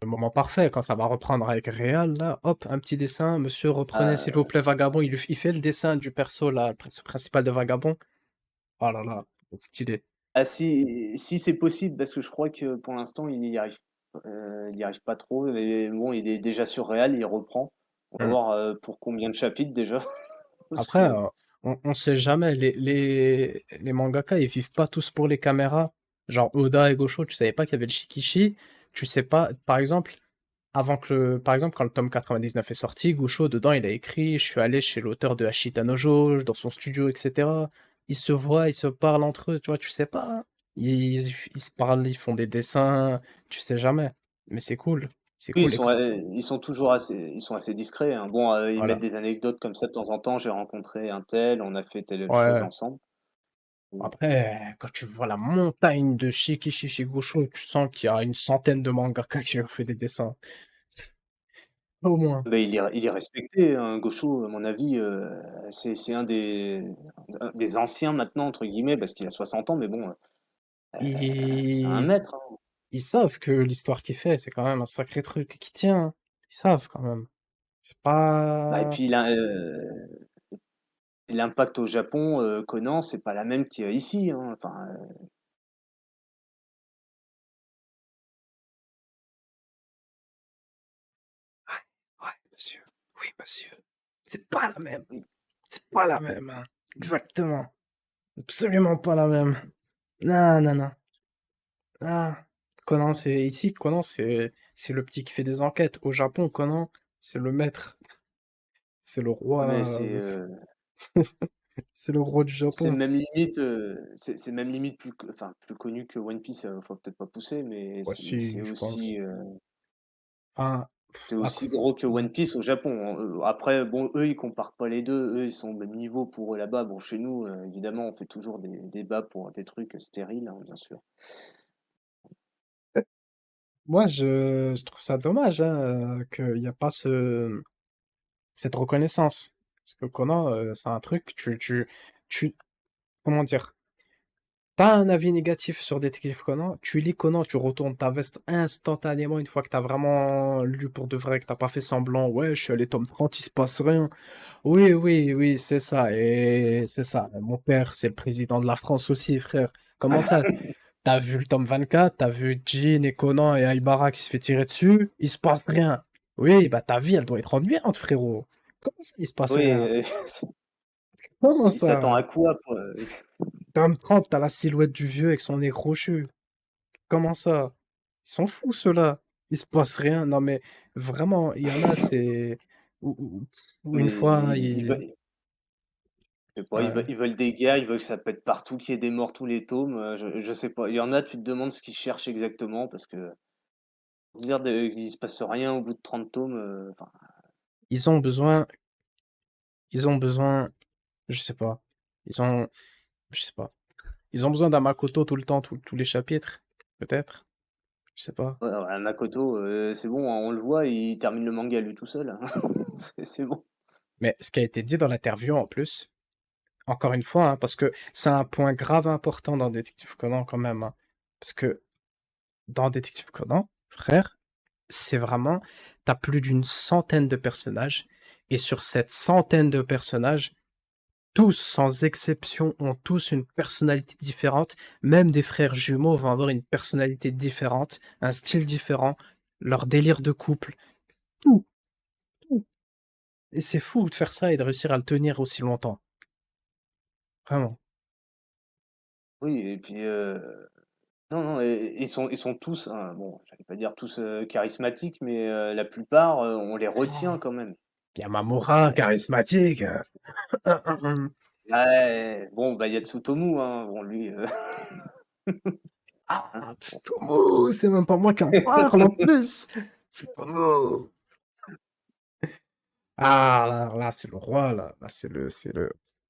moment parfait, quand ça va reprendre avec Réal, là, hop, un petit dessin, monsieur, reprenez s'il vous Heu, plaît Vagabond, il fait le dessin du perso, là, le perso principal de Vagabond. Oh là là, c'est stylé. si c'est possible parce que je crois que pour l'instant il y arrive pas trop et bon, il est déjà sur Real, il reprend. On va Hmm. voir, pour combien de chapitres déjà parce Après, que on sait jamais, les mangaka, ils vivent pas tous pour les caméras. Genre Oda et Gaucho, tu savais pas qu'il y avait le Shikishi, tu sais pas, par exemple, par exemple, quand le tome 99 est sorti, Gaucho, dedans, il a écrit, je suis allé chez l'auteur de Ashita no Joe, dans son studio, etc. Ils se voient, ils se parlent entre eux, tu vois, tu sais pas, hein. Ils se parlent, ils font des dessins, tu sais jamais. Mais c'est cool, c'est oui, cool. ils sont assez discrets, hein. Bon, ils mettent Voilà. des anecdotes comme ça de temps en temps. J'ai rencontré un tel, on a fait telle chose Ouais. ensemble. Mmh. Après, quand tu vois la montagne de Shikishi chez Gosho, tu sens qu'il y a une centaine de mangaka qui ont fait des dessins. Au moins. Beh, il est respecté, hein, Gosho, à mon avis, c'est un des anciens maintenant entre guillemets parce qu'il a 60 ans, mais bon, C'est un Ils maître, hein. ils savent que l'histoire qu'il fait, c'est quand même un sacré truc qui tient, hein. Ils savent quand même. C'est Bah et pas puis l'impact au Japon, Conan, c'est pas la même qu'il y a ici, hein. Enfin, ouais, monsieur. Oui, monsieur. C'est pas la même. oui, C'est pas la même, hein. Exactement. Absolument pas la même. Non, non, non. Ah. Conan, c'est ici, Conan, c'est le petit qui fait des enquêtes. Au Japon, Conan, c'est le maître. C'est le mais roi. C'est le roi du c'est Japon. même limite, c'est même limite plus connu que One Piece, faut peut-être pas pousser, mais Ouais, si, je pense. Enfin, c'est après, aussi gros que ouais. One Piece au Japon, hein. Après bon, eux, ils comparent pas les 2. Eux, ils sont au même niveau pour eux là-bas. Bon, chez nous, évidemment, on fait toujours des débats pour des trucs stériles, hein, bien sûr. Moi, je trouve ça dommage, hein, qu'il n'y a pas cette reconnaissance. Parce que Conan, c'est un truc, comment dire, t'as un avis négatif sur Détective Conan, tu lis Conan, tu retournes ta veste instantanément une fois que t'as vraiment lu pour de vrai, que t'as pas fait semblant, ouais, je suis allé tome 30, il se passe rien. Oui, oui, oui, c'est ça, et c'est ça. Mon père, c'est le président de la France aussi, frère. Comment ça? T'as vu le tome 24, t'as vu Jean et Conan et Aibara qui se fait tirer dessus, il se passe rien. Oui, bah ta vie, elle doit être ennuyante, frérot. Comment ça, il se passe Oui, rien? Comment il s'attend ça? à quoi pour, Tome 30, t'as la silhouette du vieux avec son nez crochu. Comment ça? Ils sont fous, ceux-là. Il se passe rien. Non, mais vraiment, il y en a, c'est... ou une mais fois, ils veulent je sais pas, ouais. ils veulent des gars, ils veulent que ça pète partout, qu'il y ait des morts tous les tomes, je sais pas. Il y en a, tu te demandes ce qu'ils cherchent exactement parce que dire qu'il se passe rien au bout de 30 tomes, enfin, Ils ont besoin, ils ont besoin, je sais pas. Ils ont, je sais pas. Ils ont besoin d'un Makoto tout le temps, tous les chapitres. Peut-être. Je sais pas. ouais, ouais, Makoto, c'est bon, hein, on le voit, il termine le manga lui tout seul, hein. C'est bon. Mais ce qui a été dit dans l'interview en plus, encore une fois, hein, parce que c'est un point grave important dans Détective Conan quand même, hein. Parce que dans Détective Conan, frère, c'est vraiment, t'as plus d'une centaine de personnages, et sur cette centaine de personnages, tous, sans exception, ont tous une personnalité différente. Même des frères jumeaux vont avoir une personnalité différente, un style différent, leur délire de couple, tout, tout. Et c'est fou de faire ça et de réussir à le tenir aussi longtemps. Vraiment. Oui et puis, non, non et ils sont tous, bon, j'allais pas dire tous, charismatiques, mais, la plupart, on les retient quand même. Yamamura, charismatique. Ouais, bon, bah, il y a Tsutomu, hein, bon lui, hein, Ah, bon. Tsutomu, c'est même pas moi qui en parle en plus. Tsutomu. Ah, là, c'est le roi, là. Là, c'est le.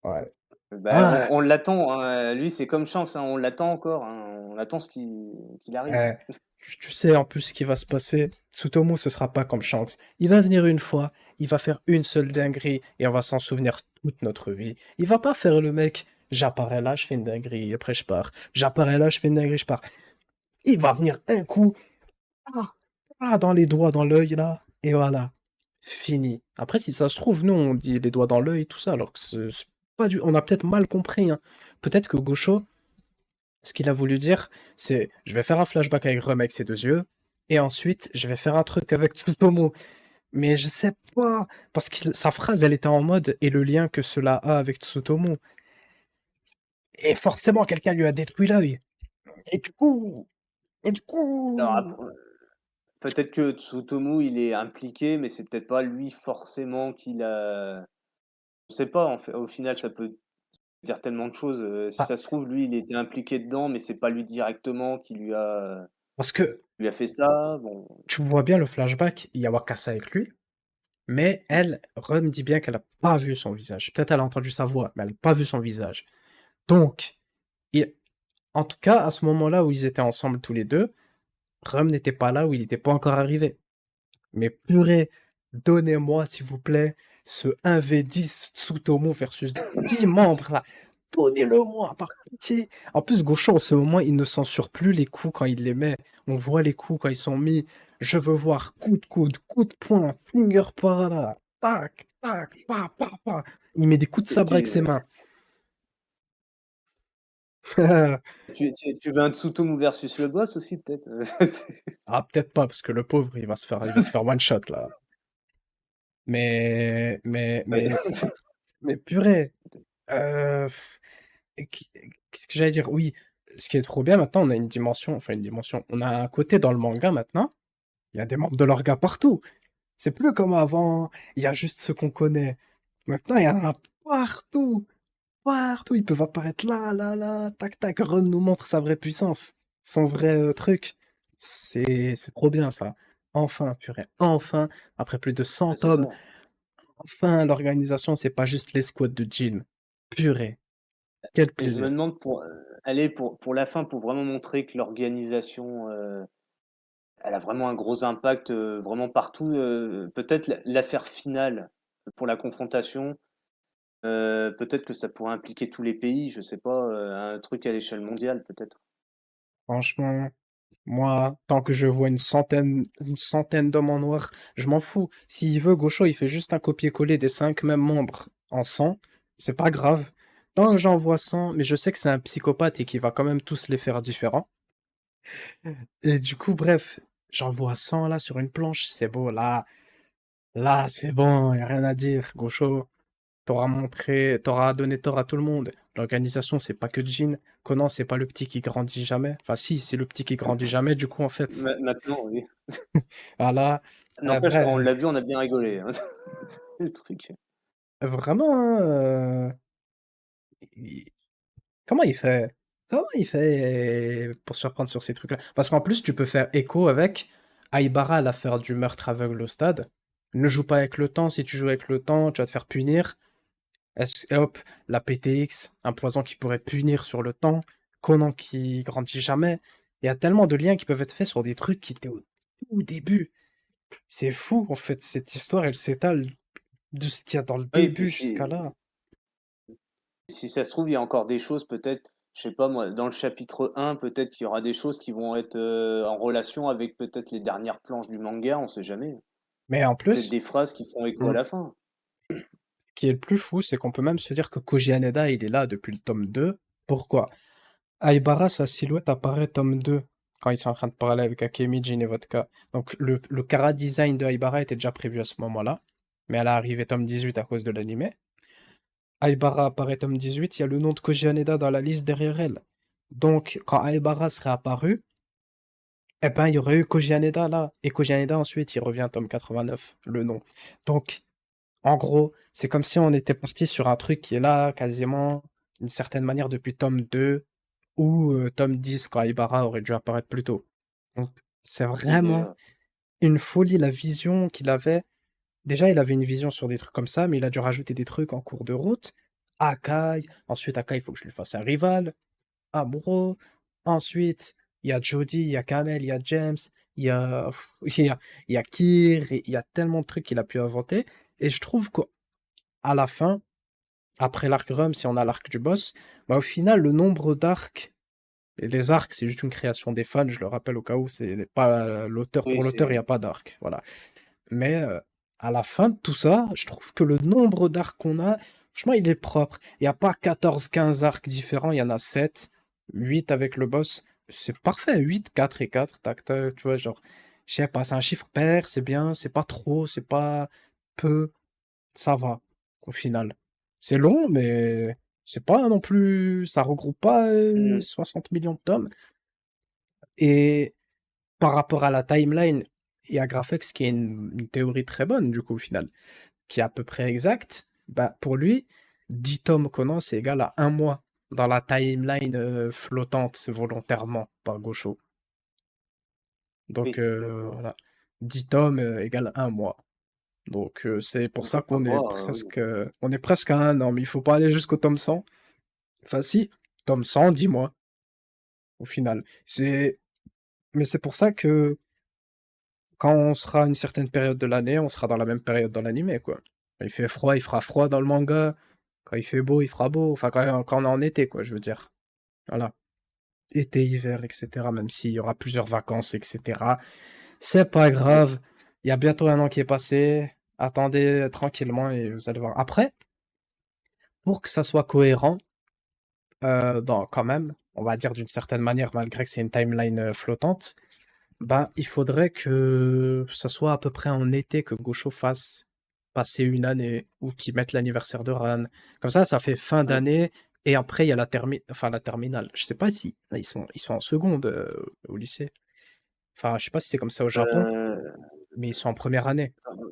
Ouais. Bah, Ah, on l'attend, hein, lui, c'est comme Shanks, hein, on l'attend encore, hein, on attend qu'il arrive. eh, tu sais en plus ce qui va se passer. Tsutomu, ce sera pas comme Shanks. Il va venir une fois, il va faire une seule dinguerie et on va s'en souvenir toute notre vie. Il va pas faire le mec, j'apparais là, je fais une dinguerie, après je pars. J'apparais là, je fais une dinguerie, je pars. Il va venir un coup, ah, dans les doigts, dans l'œil, là, et voilà. Fini. Après, si ça se trouve, nous, on dit les doigts dans l'œil, tout ça, alors que c'est pas du... On a peut-être mal compris, hein. Peut-être que Gosho, ce qu'il a voulu dire, c'est je vais faire un flashback avec Rem avec ses deux yeux, et ensuite, je vais faire un truc avec Tsutomu. Mais je sais pas, parce que sa phrase, elle était en mode et le lien que cela a avec Tsutomu. Et forcément, quelqu'un lui a détruit l'œil. Et du coup, et du Alors coup. après, peut-être que Tsutomu, il est impliqué, mais c'est peut-être pas lui forcément qui l'a on sait pas en fait, au final, ça peut dire tellement de choses, si Ah, ça se trouve, lui, il était impliqué dedans, mais c'est pas lui directement parce que qui lui a fait ça, bon. tu vois bien le flashback, il y a Wakasa avec lui, mais elle, Rem dit bien qu'elle a pas vu son visage. Peut-être elle a entendu sa voix, mais elle n'a pas vu son visage. Donc, il- en tout cas, à ce moment-là où ils étaient ensemble tous les deux, Rem n'était pas là, où il n'était pas encore arrivé. Mais purée, donnez-moi, s'il vous plaît, ce 1v10 Tsutomu versus 10 membres là. donnez-le-moi, par pitié. En plus, Gaucho, en ce moment, il ne censure plus les coups quand il les met. On voit les coups quand ils sont mis. Je veux voir coup de coude, coup de poing, finger parada, tac, tac, pa, pa, pa. Il met des coups de Tu, sabre avec tu, ses mains. tu veux un Tsutomu versus le boss aussi, peut-être? Ah, peut-être pas, parce que le pauvre, il va se faire one shot, là. Mais, mais, Ouais. mais, mais purée. Euh, Qu'est-ce que j'allais dire? Oui, ce qui est trop bien maintenant, on a une dimension, enfin une dimension, on a un côté dans le manga maintenant, il y a des membres de l'orga partout. C'est plus comme avant, il y a juste ceux qu'on connaît. Maintenant, il y en a partout, partout, ils peuvent apparaître là, là, là, tac, tac, Ron nous montre sa vraie puissance, son vrai truc. C'est trop bien ça. Enfin, purée, enfin, après plus de 100 Ouais, c'est ça. tomes, enfin, l'organisation, c'est pas juste les squads de Jean. Purée, quel Et je me plaisir. demande allez, pour la fin, pour vraiment montrer que l'organisation, elle a vraiment un gros impact, vraiment partout, peut-être l'affaire finale pour la confrontation, peut-être que ça pourrait impliquer tous les pays, je sais pas, un truc à l'échelle mondiale peut-être. Franchement, moi, tant que je vois une centaine d'hommes en noir, je m'en fous. S'il veut, Gaucho, il fait juste un copier-coller des 5 mêmes membres en 100. C'est pas grave. Tant que j'en vois 100, mais je sais que c'est un psychopathe et qu'il va quand même tous les faire différents. Et du coup, bref, j'en vois 100 là sur une planche, c'est beau. Là, c'est bon, y a rien à dire. Gaucho, t'auras donné tort à tout le monde. L'organisation, c'est pas que Jean. Conan, c'est pas le petit qui grandit jamais. Enfin, si, c'est le petit qui grandit jamais, du coup, en fait. Maintenant, oui. Voilà. N'empêche, quand on Bref, l'a vu, on a bien rigolé, hein, le truc. vraiment, hein, il- comment il fait? Comment il fait pour surprendre sur ces trucs-là? Parce qu'en plus, tu peux faire écho avec Aibara à l'affaire du meurtre aveugle au stade. Ne joue pas avec le temps. Si tu joues avec le temps, tu vas te faire punir. Et hop, la PTX, un poison qui pourrait punir sur le temps. Conan qui grandit jamais. Il y a tellement de liens qui peuvent être faits sur des trucs qui étaient au tout début. C'est fou, en fait, cette histoire, elle s'étale de ce qu'il y a dans le Oui, et puis début jusqu'à là. si ça se trouve, il y a encore des choses peut-être, je sais pas moi, dans le chapitre 1, peut-être qu'il y aura des choses qui vont être, en relation avec peut-être les dernières planches du manga, on sait jamais. Mais en Peut-être plus, des phrases qui font écho à mm, la fin. ce qui est le plus fou, c'est qu'on peut même se dire que Koji Haneda, il est là depuis le tome 2. Pourquoi? Aibara, sa silhouette apparaît tome 2, quand ils sont en train de parler avec Akemi, Jin et Vodka. Donc le Kara design de Aibara était déjà prévu à ce moment-là, mais elle est arrivée tome 18 à cause de l'anime. Aibara apparaît tome 18, il y a le nom de Koji Haneda dans la liste derrière elle. Donc quand Aibara serait apparu, eh ben il y aurait eu Koji Haneda là. Et Koji Haneda ensuite, il revient tome 89, le nom. Donc en gros, c'est comme si on était parti sur un truc qui est là quasiment d'une certaine manière depuis tome 2 ou tome 10 quand Aibara aurait dû apparaître plus tôt. Donc c'est Oui, vraiment déjà. une folie la vision qu'il avait. Déjà, il avait une vision sur des trucs comme ça, mais il a dû rajouter des trucs en cours de route. Akai, ensuite Akai, il faut que je lui fasse un rival. Amuro, ensuite il y a Jody, il y a Kamel, il y a James, il y a, il y a Kir, il y a tellement de trucs qu'il a pu inventer. Et je trouve qu'à la fin, après l'arc Rum, si on a l'arc du boss, bah, au final, le nombre d'arcs, et les arcs, c'est juste une création des fans, je le rappelle au cas où, c'est pas l'auteur, Oui, pour l'auteur, il n'y c'est a pas d'arc, voilà. Mais à la fin de tout ça, je trouve que le nombre d'arcs qu'on a, franchement, il est propre. Il n'y a pas 14, 15 arcs différents, il y en a 7, 8 avec le boss. C'est parfait, 8, 4 et 4, tac, tac, tu vois, genre, je sais pas, c'est un chiffre pair, c'est bien, c'est pas trop, c'est pas peu, ça va, au final. C'est long, mais c'est pas non plus, ça regroupe pas mmh. 60 millions de tomes. Et par rapport à la timeline et à Graphex, qui est une théorie très bonne, du coup, au final, qui est à peu près exacte, bah, pour lui, 10 tomes Conan, c'est égal à un mois dans la timeline flottante volontairement par Gaucho. Donc, Oui, d'accord. voilà. 10 tomes égale un mois. Donc, c'est pour ça Un qu'on est mois, oui. presque, on est presque à un an, mais il faut pas aller jusqu'au tome 100. Enfin, si, tome 100, 10 mois, au final. Mais c'est pour ça que quand on sera à une certaine période de l'année, on sera dans la même période dans l'anime, quoi. Il fait froid, il fera froid dans le manga. Quand il fait beau, il fera beau. Enfin, quand on est en été, quoi, je veux dire. Voilà. Été, hiver, etc. Même s'il y aura plusieurs vacances, etc. C'est pas Oui, grave. Il y a bientôt un an qui est passé. Attendez tranquillement et vous allez voir. Après, pour que ça soit cohérent, quand même, on va dire d'une certaine manière, malgré que c'est une timeline flottante, ben, il faudrait que ça soit à peu près en été que Gaucho fasse passer une année ou qu'ils mettent l'anniversaire de Ran. Comme ça fait fin oui. d'année et après il y a la terminale. Je sais pas si ils sont en seconde au lycée. Enfin, je sais pas si c'est comme ça au Japon, Euh, mais ils sont en première année. je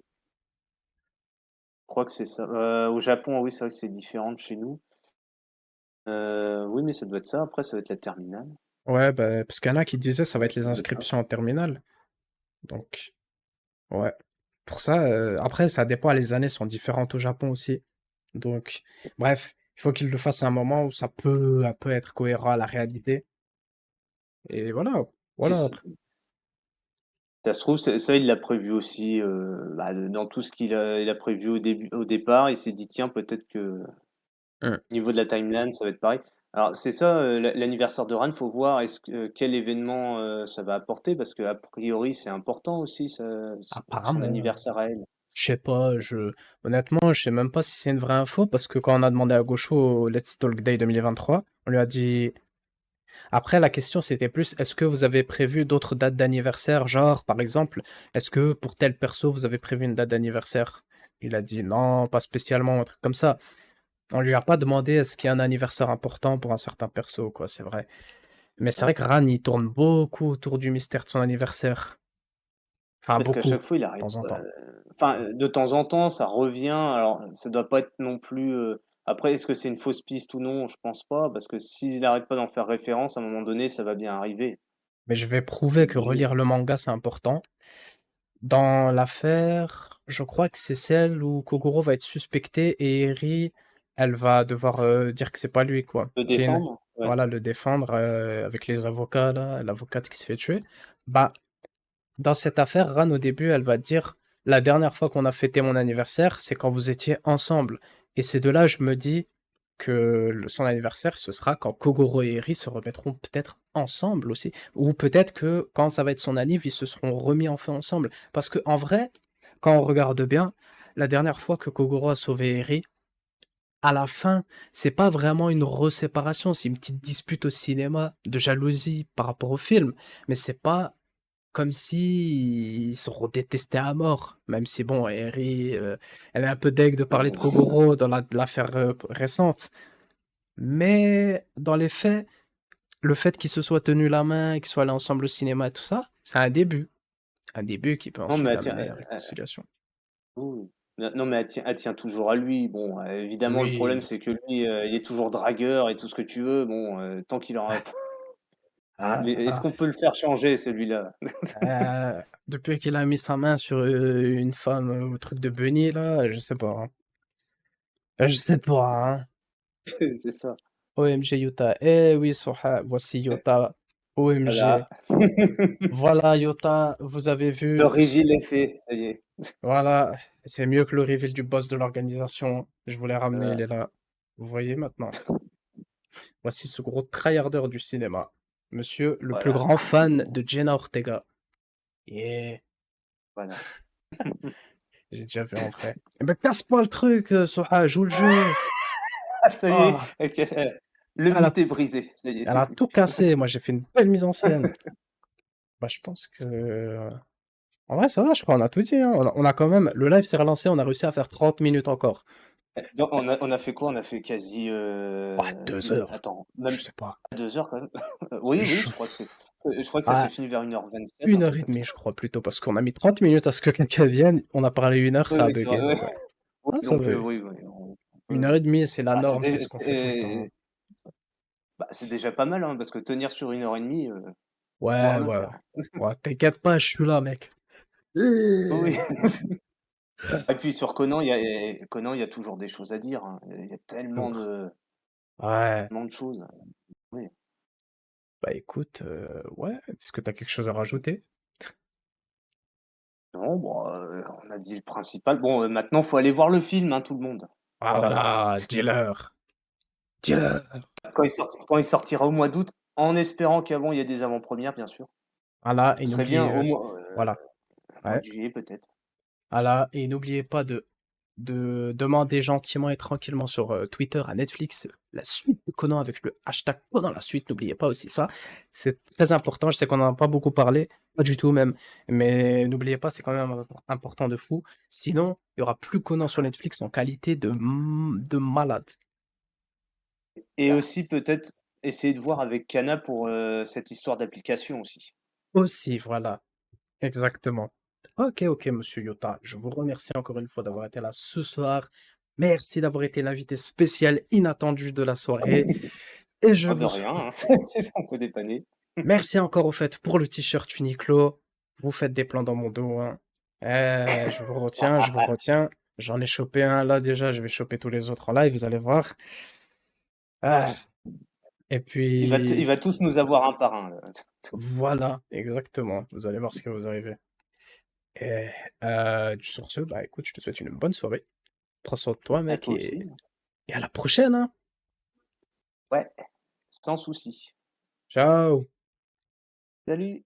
crois que c'est ça. Au Japon, oui, c'est vrai que c'est différent de chez nous. Oui, mais ça doit être ça. Après, ça va être la terminale. Ouais, bah, parce qu'il y en a qui disaient ça va être les Ça doit être ça. inscriptions en terminale. Donc, ouais. Pour ça, après, ça dépend, les années sont différentes au Japon aussi. Donc, bref, il faut qu'il le fasse à un moment où ça peut être cohérent à la réalité. Et voilà, Si voilà. ça se trouve, ça, il l'a prévu aussi bah, dans tout ce il a prévu au départ. Il s'est dit, tiens, peut-être que Hum. au niveau de la timeline, ça va être pareil. Alors, c'est ça, l'anniversaire de Ran, faut voir quel événement ça va apporter, parce que a priori, c'est important aussi, son Apparemment, anniversaire à elle. je sais pas, honnêtement, je sais même pas si c'est une vraie info parce que quand on a demandé à Gaucho au Let's Talk Day 2023, on lui a dit. Après, la question c'était plus, est-ce que vous avez prévu d'autres dates d'anniversaire, genre, par exemple, est-ce que pour tel perso vous avez prévu une date d'anniversaire? Il a dit non, pas spécialement, un truc comme ça. On lui a pas demandé est-ce qu'il y a un anniversaire important pour un certain perso, quoi, c'est vrai. Mais c'est Ouais. vrai que Ran, il tourne beaucoup autour du mystère de son anniversaire. Enfin, Parce qu'à beaucoup, chaque fois, il de arrête temps en pas, temps. enfin, de temps en temps, ça revient. Alors, ça doit pas être non plus, après, est-ce que c'est une fausse piste ou non? Je pense pas, parce que s'il arrête pas d'en faire référence, à un moment donné, ça va bien arriver. Mais je vais Il prouver est que obligé. relire le manga, c'est important. Dans l'affaire, je crois que c'est celle où Kogoro va être suspecté et Eri, elle va devoir dire que c'est pas lui, quoi. Le défendre? Ouais. Voilà, le défendre avec les avocats, là, l'avocate qui se fait tuer. Bah, dans cette affaire, Ran, au début, elle va dire, la dernière fois qu'on a fêté mon anniversaire, c'est quand vous étiez ensemble. Et c'est de là, je me dis que son anniversaire, ce sera quand Kogoro et Eri se remettront peut-être ensemble aussi. Ou peut-être que quand ça va être son anniv, ils se seront remis enfin ensemble. Parce que en vrai, quand on regarde bien, la dernière fois que Kogoro a sauvé Eri, à la fin, c'est pas vraiment une reséparation, c'est une petite dispute au cinéma de jalousie par rapport au film. Mais c'est pas comme si ils se redétestaient à mort. Même si, bon, Eri, elle est un peu deg de parler de Ouais. Kogoro dans l'affaire récente. Mais dans les faits, le fait qu'ils se soient tenus la main, qu'ils soient allés ensemble au cinéma et tout ça, c'est un début. Un début qui peut Non, mais ensuite amener à la réconciliation. oui. Non, mais elle tient toujours à lui. Bon, évidemment, le problème, Oui. c'est que lui, il est toujours dragueur et tout ce que tu veux. Bon, tant qu'il aura pas mais est-ce Ah, qu'on peut le faire changer celui-là? depuis qu'il a mis sa main sur une femme au truc de Bunny, là, je sais pas, hein. Je sais pas, hein. C'est ça. OMG Yota. Eh oui, Soha, voici Yota. OMG. Voilà. Voilà, Yota, vous avez Le vu. reveal est fait, ça y est. Voilà, c'est mieux que le reveal du boss de l'organisation. Je voulais ramener, il Voilà. est là. Vous voyez maintenant. Voici ce gros tryharder du cinéma. Monsieur, le plus Voilà. grand fan de Jenna Ortega. Yeah, Voilà. j'ai déjà vu en vrai. Eh ben, casse pas le truc, Soha, joue le jeu. Ah, ça y est, Ah, OK, le elle a, mythe est brisé. Ça y est, elle c'est a foutu. tout cassé. Moi, j'ai fait une belle mise en scène. Bah, je pense que. En vrai, ça va, je crois, on a tout dit, hein. On a quand même. Le live s'est relancé, on a réussi à faire 30 minutes encore. Donc on a fait quoi? On a fait quasi, Ouais, 2 heures. attends, Je même sais pas. 2 heures quand même? Oui, oui, Je- je crois que ça s'est Ah, fini vers 1h27, un une heure truc et comme ça. demie, je crois, plutôt, parce qu'on a mis 30 minutes à ce que quelqu'un vienne. On a parlé 1 heure, Oui, ça a oui, c'est bugué, vrai, ouais. donc ouais. Oui, Ah, ça donc va. oui, oui, on Une peut heure et demie, c'est la bah, norme, c'est ce qu'on fait tout le temps. c'est déjà pas mal, hein, parce que tenir sur 1h30, faut Ouais, vraiment le ouais. faire, hein. Ouais, t'inquiète pas, je suis là, mec. Oui, Euh, oui. Et puis sur Conan, il y a toujours des choses à dire, hein. Il y a Ouais. tellement de choses. Oui. Bah écoute, ouais, est-ce que t'as quelque chose à rajouter? Non, bon, on a dit le principal. Bon, maintenant, faut aller voir le film, hein, tout le monde. Ah voilà, dis-leur, dis-leur. Quand il sortira au mois d'août, en espérant qu'avant il y ait des avant-premières, bien sûr. Voilà, et Ce serait bien n'oubliez, au mois, voilà, mois ouais, de juillet peut-être. voilà, et n'oubliez pas de demander gentiment et tranquillement sur Twitter à Netflix la suite de Conan avec le hashtag Conan la suite. N'oubliez pas aussi ça. C'est très important. Je sais qu'on n'en a pas beaucoup parlé, pas du tout même, mais n'oubliez pas, c'est quand même important de fou. Sinon, il y aura plus Conan sur Netflix en qualité de malade. Et aussi peut-être essayer de voir avec Kana pour, cette histoire d'application aussi. Aussi, voilà, exactement. Ok, ok, monsieur Yota. Je vous remercie encore une fois d'avoir été là ce soir. Merci d'avoir été l'invité spécial inattendu de la soirée. Et je Oh de vous rien, souhaite. hein, c'est ça, on peut dépanner. Merci encore au fait pour le t-shirt Uniqlo. Vous faites des plans dans mon dos, hein. Je vous retiens, je vous retiens. J'en ai chopé un là déjà, je vais choper tous les autres en live, vous allez voir. Ah, et Il puis va tous nous avoir un par un là. voilà, exactement. Vous allez voir ce que vous arrivez. Et sur ce, bah écoute, je te souhaite une bonne soirée. Prends soin de toi, À mec, toi aussi. et à la prochaine, hein. Ouais, sans souci. Ciao. Salut.